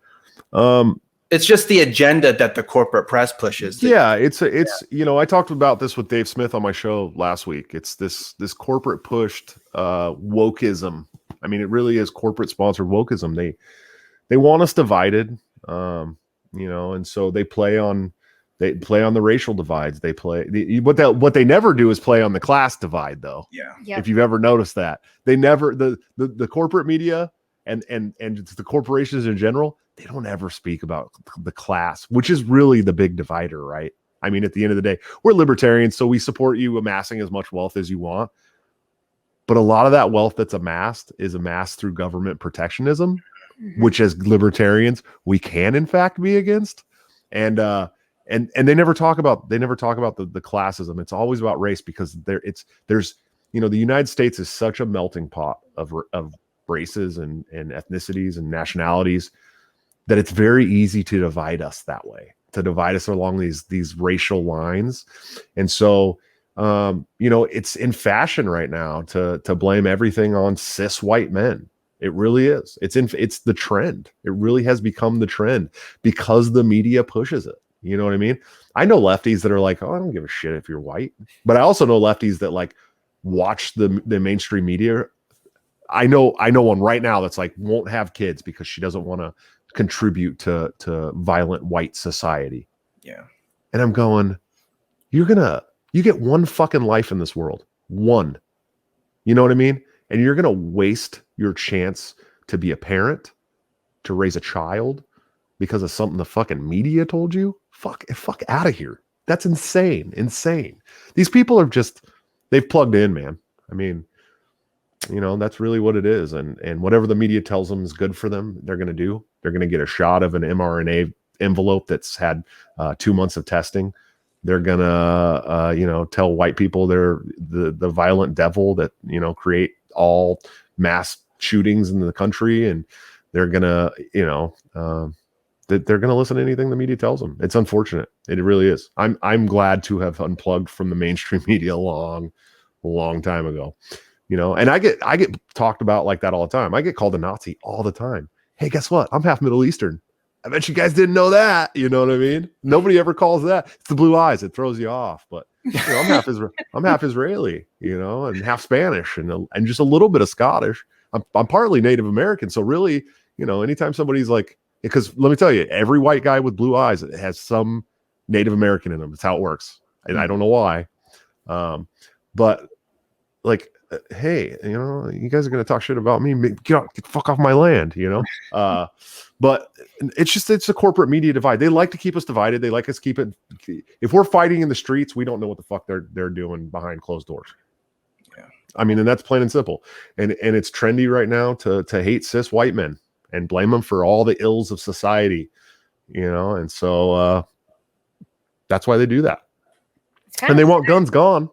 it's just the agenda that the corporate press pushes. Yeah, I talked about this with Dave Smith on my show last week. It's this corporate pushed wokeism. I mean, it really is corporate sponsored wokeism. They want us divided, and so they play on the racial divides. They play what they never do is play on the class divide, though. Yeah. Yep. If you've ever noticed that, they never the corporate media and the corporations in general, they don't ever speak about the class, which is really the big divider, right? I mean, at the end of the day, we're libertarians, so we support you amassing as much wealth as you want. But a lot of that wealth that's amassed is amassed through government protectionism, which as libertarians, we can in fact be against. And they never talk about the classism. It's always about race because there's the United States is such a melting pot of races and ethnicities and nationalities that it's very easy to divide us that way, to divide us along these racial lines. And so, it's in fashion right now to blame everything on cis white men. It really is. It's the trend. It really has become the trend because the media pushes it. You know what I mean? I know lefties that are like, oh, I don't give a shit if you're white. But I also know lefties that like watch the mainstream media. I know one right now that's like won't have kids because she doesn't want to contribute to violent white society. Yeah. And I'm going, you get one fucking life in this world. One. You know what I mean? And you're going to waste your chance to be a parent, to raise a child because of something the fucking media told you? Fuck out of here. That's insane. These people are they've plugged in, man. I mean, that's really what it is. And whatever the media tells them is good for them, they're going to do. They're going to get a shot of an mRNA envelope that's had 2 months of testing. They're going to, tell white people they're the violent devil that, create all mass shootings in the country. And they're going to, they're going to listen to anything the media tells them. It's unfortunate. It really is. I'm glad to have unplugged from the mainstream media a long time ago. And I get talked about like that all the time. I get called a Nazi all the time. Hey, guess what? I'm half Middle Eastern. I bet you guys didn't know that. You know what I mean? Nobody ever calls that. It's the blue eyes. It throws you off. But I'm half Israeli, and half Spanish and just a little bit of Scottish. I'm partly Native American. So really, anytime somebody's like, because let me tell you, every white guy with blue eyes has some Native American in them. That's how it works. And I don't know why. But like, hey, you guys are going to talk shit about me. Get the fuck off my land, but it's a corporate media divide. They like to keep us divided. They like us keep it. If we're fighting in the streets, we don't know what the fuck they're doing behind closed doors. Yeah. I mean, and that's plain and simple. And it's trendy right now to hate cis white men and blame them for all the ills of society, and so that's why they do that. And they want guns gone.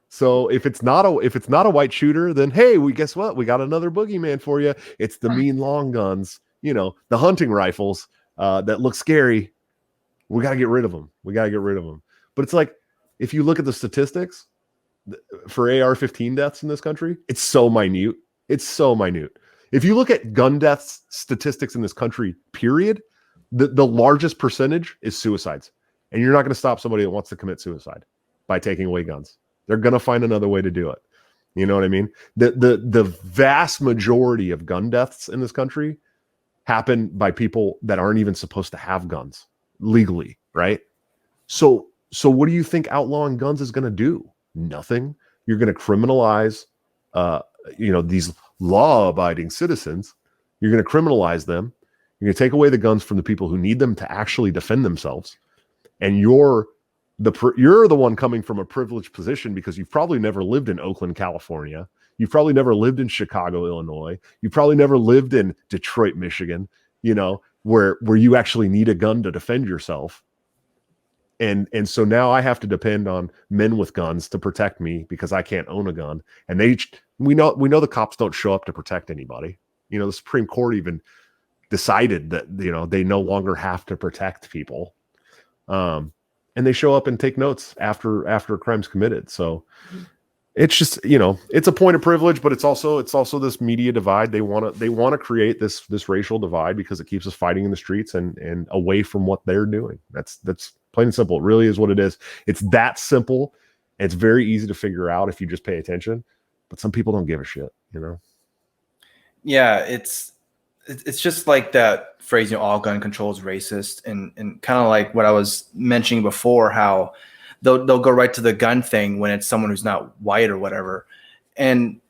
So if it's not a white shooter, then hey, guess what? We got another boogeyman for you. It's the mean long guns, the hunting rifles that look scary. We got to get rid of them. But it's like, if you look at the statistics for AR-15 deaths in this country, it's so minute. It's so minute. If you look at gun deaths statistics in this country, period, the largest percentage is suicides. And you're not going to stop somebody that wants to commit suicide by taking away guns. They're going to find another way to do it. You know what I mean? The vast majority of gun deaths in this country happen by people that aren't even supposed to have guns legally, right? So what do you think outlawing guns is going to do? Nothing. You're going to criminalize, these law-abiding citizens. You're going to criminalize them. You're going to take away the guns from the people who need them to actually defend themselves. And you're the one coming from a privileged position because you've probably never lived in Oakland, California. You've probably never lived in Chicago, Illinois. You've probably never lived in Detroit, Michigan, where you actually need a gun to defend yourself. And so now I have to depend on men with guns to protect me because I can't own a gun. And we know the cops don't show up to protect anybody. The Supreme Court even decided that, they no longer have to protect people. And they show up and take notes after a crime's committed. So it's just, it's a point of privilege, but it's also this media divide. They want to create this racial divide because it keeps us fighting in the streets and away from what they're doing. That's plain and simple. It really is what it is. It's that simple. It's very easy to figure out if you just pay attention, but some people don't give a shit, Yeah, it's just like that phrase, all gun control is racist, and kind of like what I was mentioning before, how they'll go right to the gun thing when it's someone who's not white or whatever. And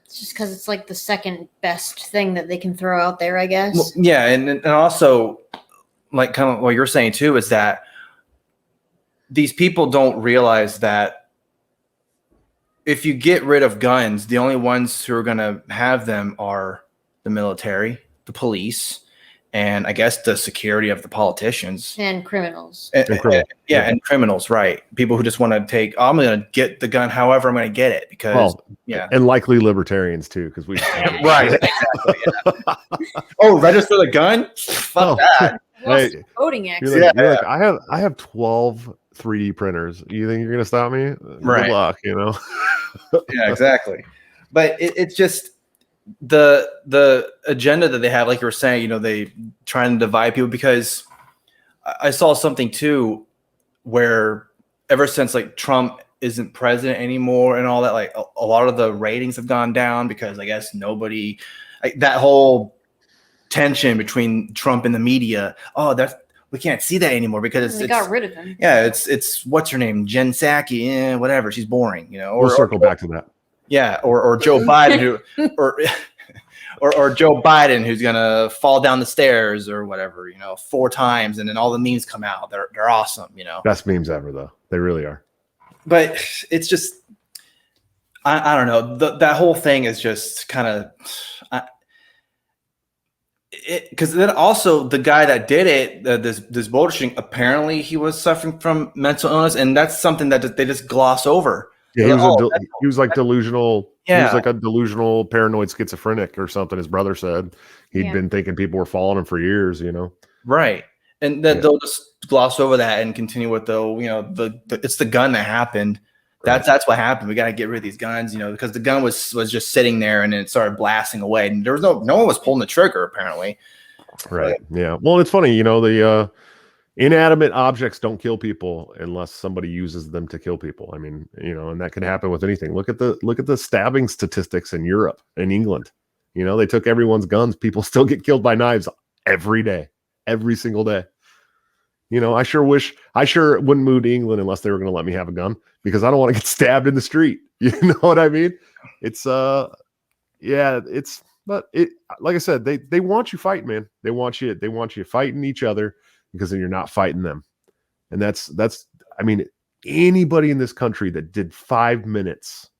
it's just because it's like the second best thing that they can throw out there, I guess. Well, yeah, and also like kind of what you're saying too is that these people don't realize that if you get rid of guns, the only ones who are going to have them are the military, the police, and I guess the security of the politicians and criminals. And criminals, right? People who just want to take, I'm going to get the gun however I'm going to get it because, and likely libertarians too, because we right, exactly. Yeah. Oh, register the gun? Fuck that. Hey, voting you're like, I have 12 3D printers. You think you're going to stop me? Right. Good luck, Yeah, exactly. But it's just the agenda that they have, like you were saying, they trying to divide people, because I saw something too where ever since like Trump isn't president anymore and all that, like a lot of the ratings have gone down because I guess nobody, like that whole tension between Trump and the media. We can't see that anymore because they got rid of him. Yeah, it's what's her name, Jen Psaki, whatever. She's boring, We'll circle back to that. Yeah, or Joe Biden, or Joe Biden, who's gonna fall down the stairs or whatever, 4 times, and then all the memes come out. They're awesome, Best memes ever, though. They really are. But it's just, I don't know. That whole thing is just kind of. Because then also the guy that did it, this bullshit, apparently he was suffering from mental illness, and that's something that they just gloss over. Yeah, he was like delusional. Yeah. He was like a delusional, paranoid schizophrenic or something. His brother said he'd been thinking people were following him for years. Right, and then they'll just gloss over that and continue with it's the gun that happened. That's what happened. We got to get rid of these guns, because the gun was just sitting there and it started blasting away, and there was no one was pulling the trigger apparently. Right. Yeah. Well, it's funny, the inanimate objects don't kill people unless somebody uses them to kill people. I mean, and that can happen with anything. Look at the stabbing statistics in Europe and England. They took everyone's guns. People still get killed by knives every day, every single day. I sure wouldn't move to England unless they were going to let me have a gun, because I don't want to get stabbed in the street. You know what I mean? But like I said, they want you fighting, man. They want you fighting each other, because then you're not fighting them. And that's, I mean, anybody in this country that did 5 minutes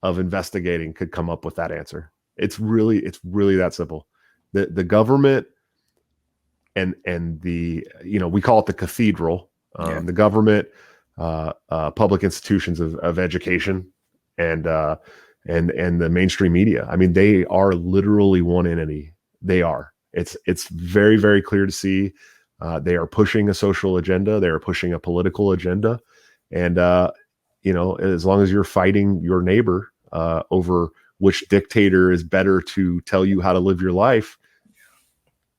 of investigating could come up with that answer. It's really that simple. The government and the, we call it the cathedral, the government, public institutions of education and the mainstream media. I mean, they are literally one entity. They are. It's very, very clear to see. They are pushing a social agenda. They are pushing a political agenda, And as long as you're fighting your neighbor over which dictator is better to tell you how to live your life,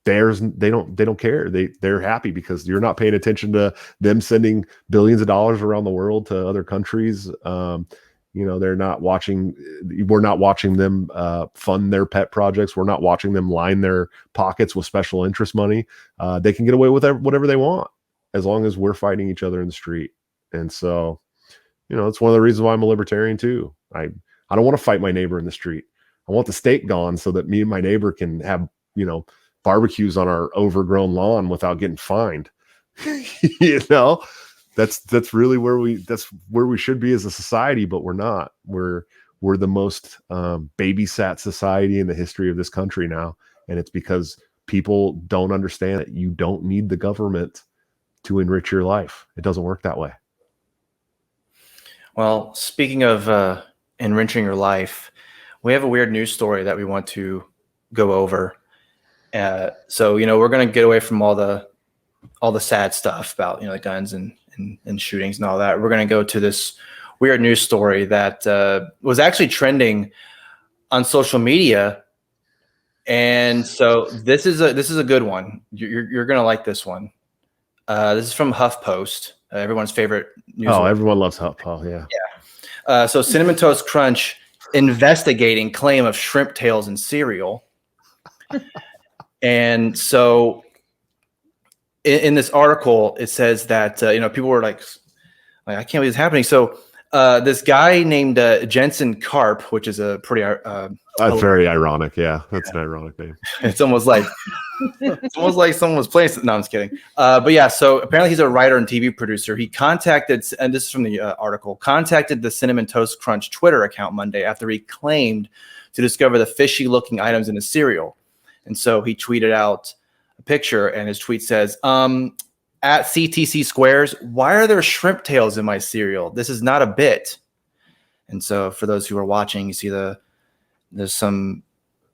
they don't care. They're happy because you're not paying attention to them sending billions of dollars around the world to other countries. They're not watching. We're not watching them fund their pet projects. We're not watching them line their pockets with special interest money. They can get away with whatever they want as long as we're fighting each other in the street. And so, it's one of the reasons why I'm a libertarian too. I don't want to fight my neighbor in the street. I want the state gone so that me and my neighbor can have, barbecues on our overgrown lawn without getting fined. That's really where we should be as a society, but we're not. We're the most babysat society in the history of this country now. And it's because people don't understand that you don't need the government to enrich your life. It doesn't work that way. Well, speaking of enriching your life, we have a weird news story that we want to go over. So we're going to get away from all the sad stuff about the guns and shootings and all that. We're going to go to this weird news story that was actually trending on social media. And so this is a good one. You're going to like this one. This is from HuffPost, everyone's favorite news. Oh, everyone loves HuffPost. Yeah. Yeah. So Cinnamon Toast Crunch investigating claim of shrimp tails in cereal. And so in this article, it says that, people were like, I can't believe it's happening. So this guy named Jensen Karp, which is a pretty that's very ironic. Yeah, that's an ironic name. It's almost like someone was playing. No, I'm just kidding. But yeah, so apparently he's a writer and TV producer. He contacted, and this is from the article, contacted the Cinnamon Toast Crunch Twitter account Monday after he claimed to discover the fishy-looking items in his cereal. And so he tweeted out a picture, and his tweet says, at CTC Squares, why are there shrimp tails in my cereal? This is not a bit. And so for those who are watching, you see there's some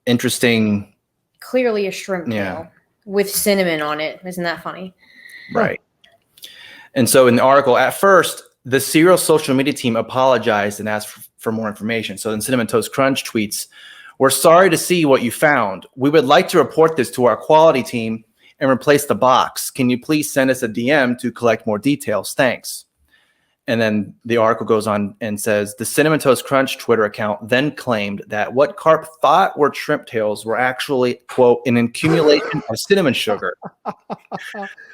interesting. Clearly a shrimp tail with cinnamon on it. Isn't that funny? Right. And so in the article, at first, the cereal social media team apologized and asked for more information. So then Cinnamon Toast Crunch tweets, "We're sorry to see what you found. We would like to report this to our quality team and replace the box. Can you please send us a DM to collect more details? Thanks." And then the article goes on and says, the Cinnamon Toast Crunch Twitter account then claimed that what Karp thought were shrimp tails were actually, quote, an accumulation of cinnamon sugar.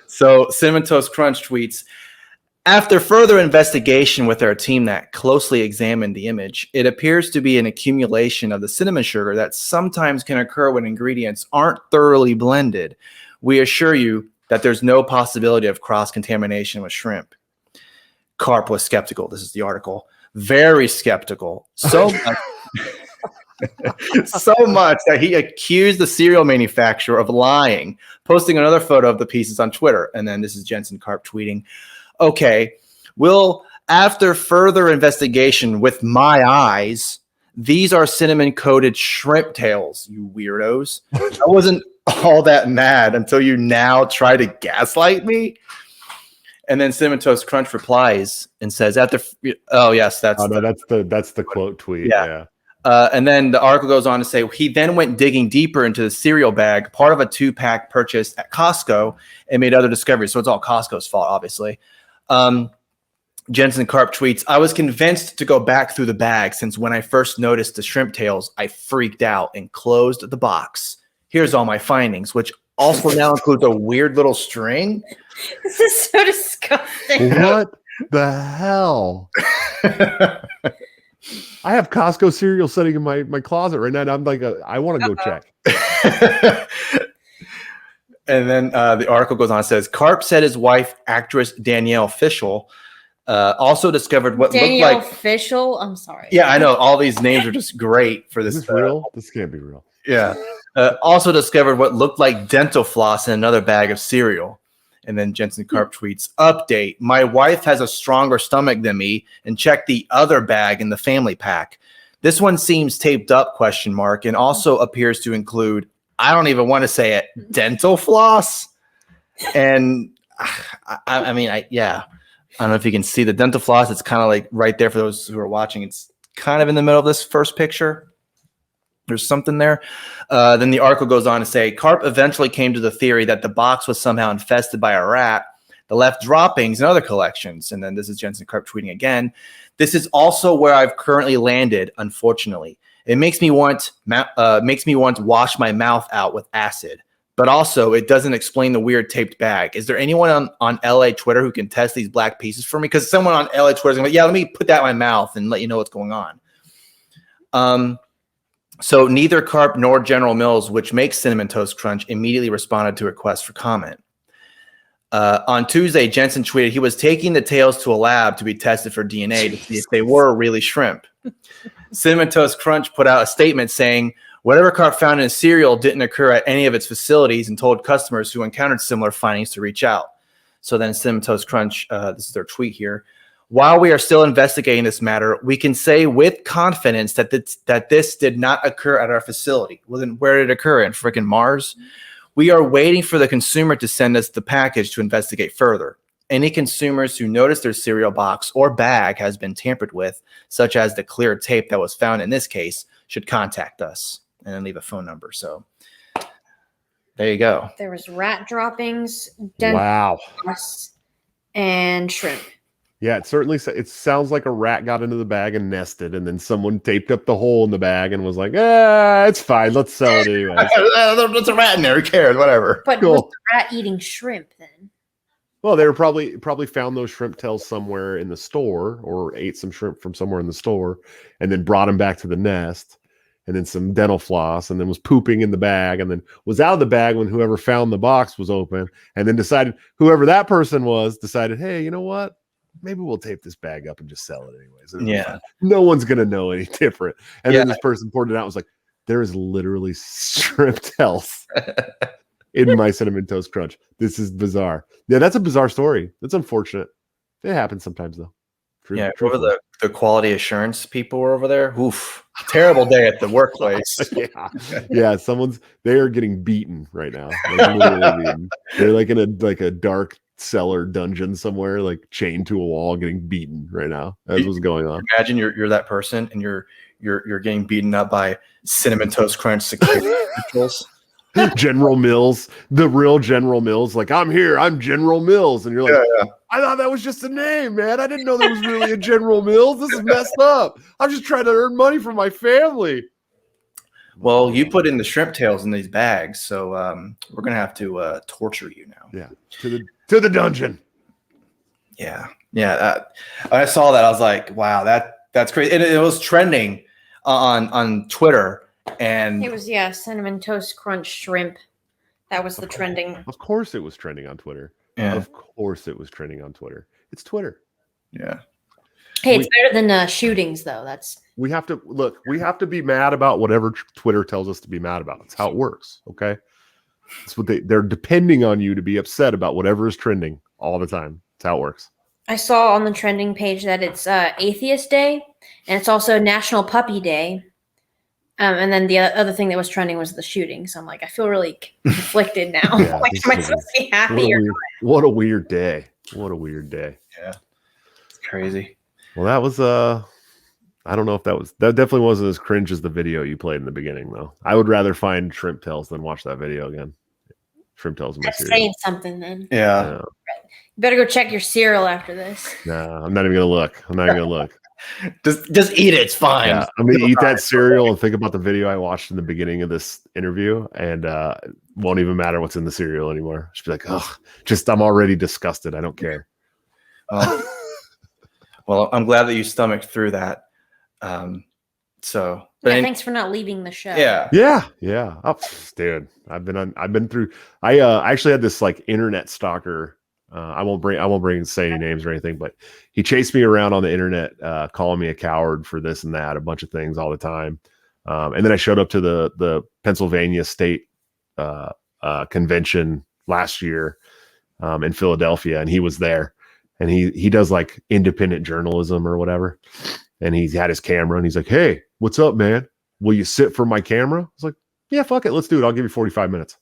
So Cinnamon Toast Crunch tweets, after further investigation with our team that closely examined the image, it appears to be an accumulation of the cinnamon sugar that sometimes can occur when ingredients aren't thoroughly blended. We assure you that there's no possibility of cross-contamination with shrimp. Karp was skeptical. This is the article. Very skeptical. So much that he accused the cereal manufacturer of lying, posting another photo of the pieces on Twitter. And then this is Jensen Karp tweeting, okay, after further investigation with my eyes, these are cinnamon-coated shrimp tails, you weirdos. I wasn't all that mad until you now try to gaslight me. And then Cinnamon Toast Crunch replies and says, that's the quote tweet. Yeah. And then the article goes on to say, he then went digging deeper into the cereal bag, part of a 2-pack purchased at Costco, and made other discoveries. So it's all Costco's fault, obviously. Jensen Karp tweets, I was convinced to go back through the bag since when I first noticed the shrimp tails, I freaked out and closed the box. Here's all my findings, which also now includes a weird little string. This is so disgusting. What the hell? I have Costco cereal sitting in my closet right now. And I'm like, I want to go check. And then the article goes on and says, Karp said his wife, actress Danielle Fishel, also discovered what Danielle looked like Fishel. I'm sorry. Yeah, I know. All these names are just great for this. Is this real? This can't be real. Yeah. Also discovered what looked like dental floss in another bag of cereal. And then Jensen Karp tweets, update, my wife has a stronger stomach than me and check the other bag in the family pack. This one seems taped up, ? And also appears to include, I don't even want to say it, dental floss. And I don't know if you can see the dental floss. It's kind of like right there for those who are watching. It's kind of in the middle of this first picture. There's something there. Then the article goes on to say, Carp eventually came to the theory that the box was somehow infested by a rat that left droppings in other collections. And then this is Jensen Carp tweeting again. This is also where I've currently landed, unfortunately. It makes me want to wash my mouth out with acid. But also, it doesn't explain the weird taped bag. Is there anyone on LA Twitter who can test these black pieces for me? Because someone on LA Twitter is going to be, yeah, let me put that in my mouth and let you know what's going on. So neither Carp nor General Mills, which makes Cinnamon Toast Crunch, immediately responded to requests for comment. On Tuesday, Jensen tweeted he was taking the tails to a lab to be tested for DNA to see if they were really shrimp. Cinnamon Toast Crunch put out a statement saying, whatever Carp found in his cereal didn't occur at any of its facilities and told customers who encountered similar findings to reach out. So then Cinnamon Toast Crunch, this is their tweet here. While we are still investigating this matter, we can say with confidence that this did not occur at our facility. Well, then where did it occur? In freaking Mars? We are waiting for the consumer to send us the package to investigate further. Any consumers who notice their cereal box or bag has been tampered with, such as the clear tape that was found in this case, should contact us and then leave a phone number. So there you go. There was rat droppings, Wow. and shrimp. Yeah, it sounds like a rat got into the bag and nested, and then someone taped up the hole in the bag and was like, it's fine. Let's sell it anyway. There's a rat in there. Who cares? Whatever. But Cool. was the rat eating shrimp then? Well, they were probably found those shrimp tails somewhere in the store or ate some shrimp from somewhere in the store and then brought them back to the nest and then some dental floss and then was pooping in the bag and then was out of the bag when whoever found the box was open and then whoever that person was decided, hey, you know what? Maybe we'll tape this bag up and just sell it anyways. Yeah. No one's going to know any different. And then this person poured it out and was like, there is literally shrimp tails in my Cinnamon Toast Crunch. This is bizarre. Yeah, that's a bizarre story. That's unfortunate. It happens sometimes, though. Over the quality assurance people were over there. Oof. Terrible day at the workplace. Yeah. They are getting beaten right now. Like, literally beaten. They're like in a dark cellar dungeon somewhere, like chained to a wall, getting beaten right now. That's what's going on. Imagine you're that person and you're getting beaten up by Cinnamon Toast Crunch security officials. General Mills, the real General Mills, like, I'm here, I'm General Mills. And you're like, yeah. I thought that was just a name, man. I didn't know there was really a General Mills. This is messed up. I'm just trying to earn money for my family. Well, you put in the shrimp tails in these bags, so we're gonna have to torture you now. Yeah, to the dungeon. Yeah. I saw that. I was like, wow, that's crazy. It was trending on Twitter. And it was Cinnamon Toast Crunch shrimp. That was the trending. Of course it was trending on Twitter. Yeah. Of course it was trending on Twitter. It's Twitter. Yeah. Hey, it's better than shootings though. We have to be mad about whatever Twitter tells us to be mad about. It's how it works. Okay. It's what they're depending on you to be upset about whatever is trending all the time. That's how it works. I saw on the trending page that it's Atheist Day and it's also National Puppy Day. And then the other thing that was trending was the shooting. So I'm like, I feel really conflicted now. Yeah, like, am I supposed to be happy or not? What a weird day. What a weird day. Yeah. It's crazy. Well, that was I don't know if that definitely wasn't as cringe as the video you played in the beginning, though. I would rather find shrimp tails than watch that video again. Shrimp tails in my cereal. Saying something then. Yeah. You better go check your cereal after this. Nah, I'm not even gonna look. Just eat it. It's fine. Yeah, I'm gonna eat that cereal and think about the video I watched in the beginning of this interview, and it won't even matter what's in the cereal anymore. Just be like, I'm already disgusted. I don't care. Well, I'm glad that you stomached through that. Thanks for not leaving the show. Yeah. Oh, dude, I actually had this like internet stalker. I won't say any names or anything, but he chased me around on the internet, calling me a coward for this and that, a bunch of things all the time. And then I showed up to the Pennsylvania State convention last year in Philadelphia, and he was there. And he does like independent journalism or whatever. And he's had his camera and he's like, hey, what's up, man? Will you sit for my camera? I was like, yeah, fuck it. Let's do it. I'll give you 45 minutes.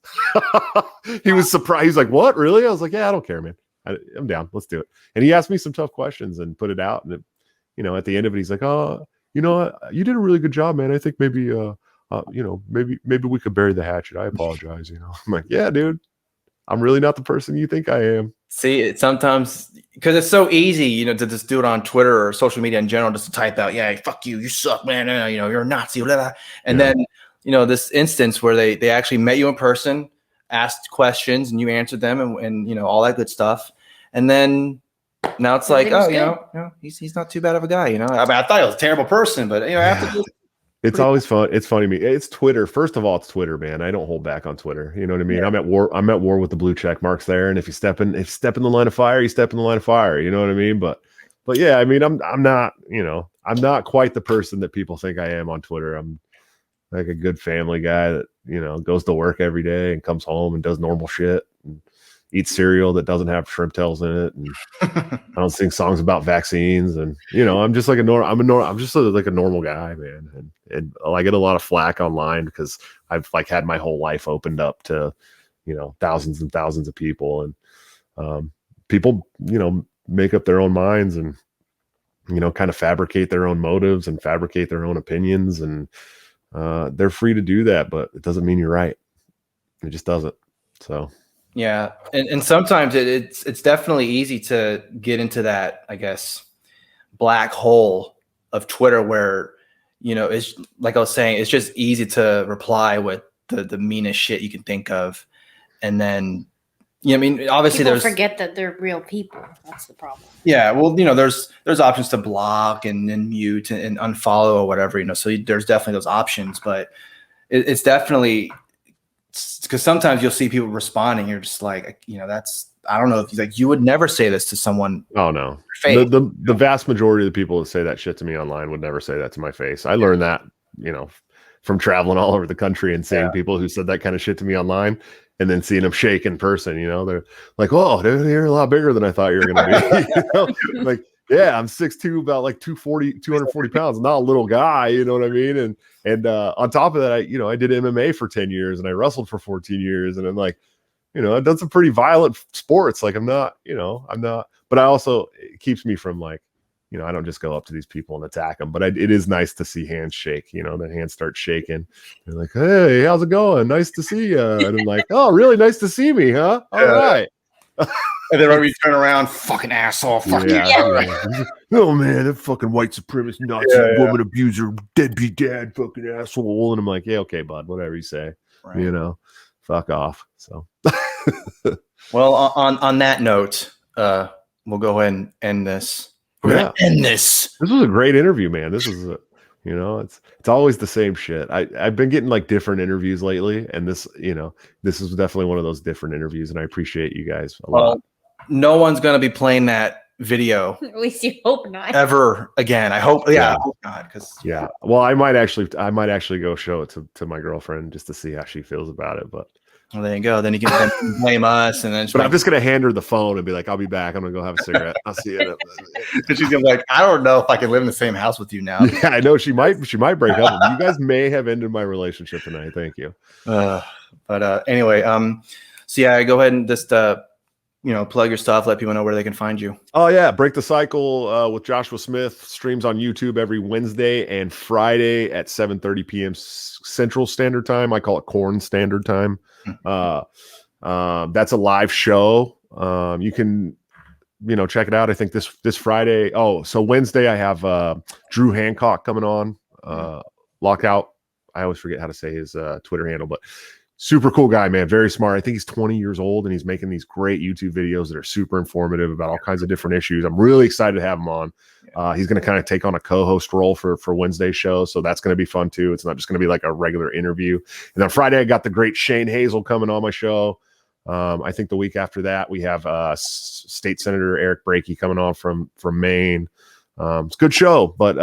He was surprised. He's like, what? Really? I was like, yeah, I don't care, man. I'm down. Let's do it. And he asked me some tough questions and put it out. And, at the end of it, he's like, oh, you did a really good job, man. I think maybe, maybe we could bury the hatchet. I apologize. I'm like, yeah, dude, I'm really not the person you think I am. See, it sometimes, because it's so easy, to just do it on Twitter or social media in general, just to type out, yeah, fuck you, you suck, man, you're a Nazi, blah, blah. And then, this instance where they actually met you in person, asked questions, and you answered them, and all that good stuff. And then now it's like, oh, he's not too bad of a guy, I mean, I thought he was a terrible person, but after this, it's always fun. It's funny to me. It's Twitter. First of all, it's Twitter, man. I don't hold back on Twitter. You know what I mean? Yeah. I'm at war with the blue check marks there. And if you step in the line of fire, you step in the line of fire. You know what I mean? But yeah, I mean, I'm not, I'm not quite the person that people think I am on Twitter. I'm like a good family guy that, goes to work every day and comes home and does normal shit and eats cereal that doesn't have shrimp tails in it. And I don't sing songs about vaccines. And, I'm just like I'm just like a normal guy, man. And I get a lot of flack online because I've like had my whole life opened up to, thousands and thousands of people. And people, make up their own minds and, kind of fabricate their own motives and fabricate their own opinions. And they're free to do that, but it doesn't mean you're right. It just doesn't. So. Yeah. And sometimes it's definitely easy to get into that, I guess, black hole of Twitter where, it's like I was saying, it's just easy to reply with the meanest shit you can think of. And then, I mean, obviously people forget that they're real people. That's the problem. Yeah. Well, there's options to block and mute and unfollow or whatever, so there's definitely those options, but it's definitely, because sometimes you'll see people responding. You're just like, that's, I don't know if like you would never say this to someone. Oh no, the vast majority of the people that say that shit to me online would never say that to my face. I learned that, from traveling all over the country and seeing people who said that kind of shit to me online, and then seeing them shake in person. They're like, oh, dude, you're a lot bigger than I thought you were going to be. Like, yeah, I'm 6'2", about like 240 pounds. I'm not a little guy, you know what I mean? And on top of that, I did MMA for 10 years and I wrestled for 14 years. And I'm like, I've done some pretty violent sports. Like I'm not, but I also, it keeps me from like, I don't just go up to these people and attack them, but it is nice to see hands shake, the hands start shaking. They're like, hey, how's it going? Nice to see you. And I'm like, oh, really nice to see me, huh? All right. And then when we turn around, fucking asshole, fucking oh man, that fucking white supremacist Nazi woman abuser, deadbeat dad, fucking asshole. And I'm like, yeah, okay, bud, whatever you say, fuck off. So, well, on that note, we'll go ahead and end this. We're gonna end this. This was a great interview, man. This is it's always the same shit. I've been getting like different interviews lately, and this is definitely one of those different interviews, and I appreciate you guys a lot. No one's gonna be playing that video. At least you hope not. Ever again. I hope I hope not. Well, I might actually go show it to my girlfriend just to see how she feels about it. But well, there you go. Then you can blame us, and then. But I'm just gonna hand her the phone and be like, "I'll be back. I'm gonna go have a cigarette. I'll see you." And she's gonna be like, "I don't know if I can live in the same house with you now." Yeah, I know she might break up. You guys may have ended my relationship tonight. Thank you. But anyway, so yeah, go ahead and just plug your stuff. Let people know where they can find you. Oh yeah, Break the Cycle with Joshua Smith streams on YouTube every Wednesday and Friday at 7:30 p.m. Central Standard Time. I call it Corn Standard Time. That's a live show. You can check it out. I think this Friday. Oh, so Wednesday I have Drew Hancock coming on. Lockout. I always forget how to say his Twitter handle, but super cool guy, man. Very smart. I think he's 20 years old and he's making these great YouTube videos that are super informative about all kinds of different issues. I'm really excited to have him on. He's going to kind of take on a co-host role for Wednesday's show. So that's going to be fun too. It's not just going to be like a regular interview. And on Friday, I got the great Shane Hazel coming on my show. I think the week after that, we have State Senator Eric Brakey coming on from Maine. It's a good show, but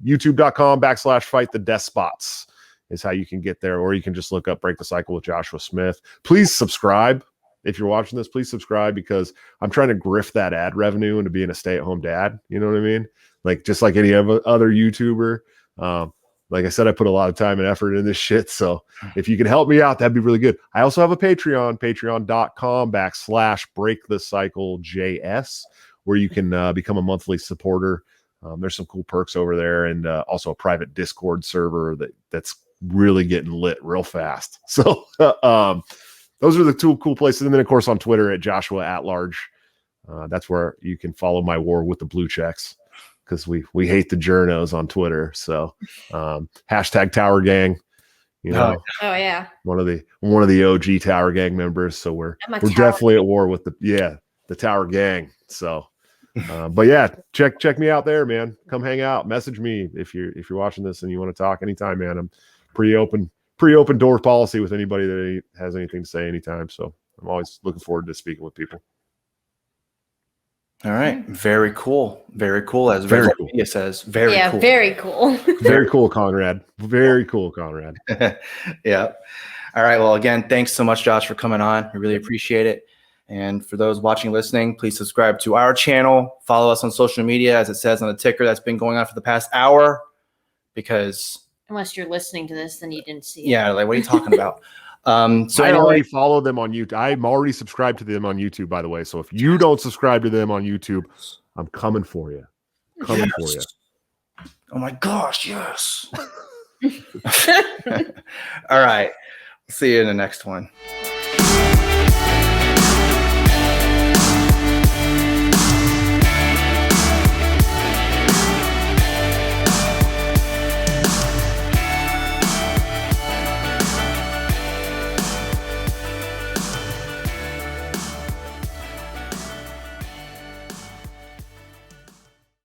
youtube.com/fight the despots is how you can get there, or you can just look up Break the Cycle with Joshua Smith. Please subscribe. If you're watching this, please subscribe, because I'm trying to grift that ad revenue into being a stay-at-home dad. You know what I mean? Like, just like any other YouTuber. like I said, I put a lot of time and effort in this shit. So if you can help me out, that'd be really good. I also have a Patreon, patreon.com/breakthecyclejs, where you can become a monthly supporter. There's some cool perks over there, and also a private Discord server that's really getting lit real fast. So those are the two cool places. And then, of course, on Twitter at Joshua at Large. That's where you can follow my war with the blue checks, because we hate the journos on Twitter. So hashtag Tower Gang, you know. Oh yeah. One of the OG Tower Gang members. So we're definitely at war with the Tower Gang. So but yeah, check me out there, man. Come hang out. Message me if you're watching this and you want to talk anytime, man. I'm pretty open door policy with anybody that has anything to say anytime. So I'm always looking forward to speaking with people. All right. Very cool. Very cool. As Very Red cool. Media says, very cool. Very cool. Very cool, Conrad. Very cool, Conrad. Yeah. All right. Well, again, thanks so much, Josh, for coming on. We really appreciate it. And for those watching, listening, please subscribe to our channel. Follow us on social media, as it says on the ticker that's been going on for the past hour. Because unless you're listening to this, then you didn't see it. Yeah, like what are you talking about? So I already follow them on YouTube. I'm already subscribed to them on YouTube, by the way. So if you don't subscribe to them on YouTube, I'm coming for you. Coming for you. Oh my gosh, yes. All right. See you in the next one.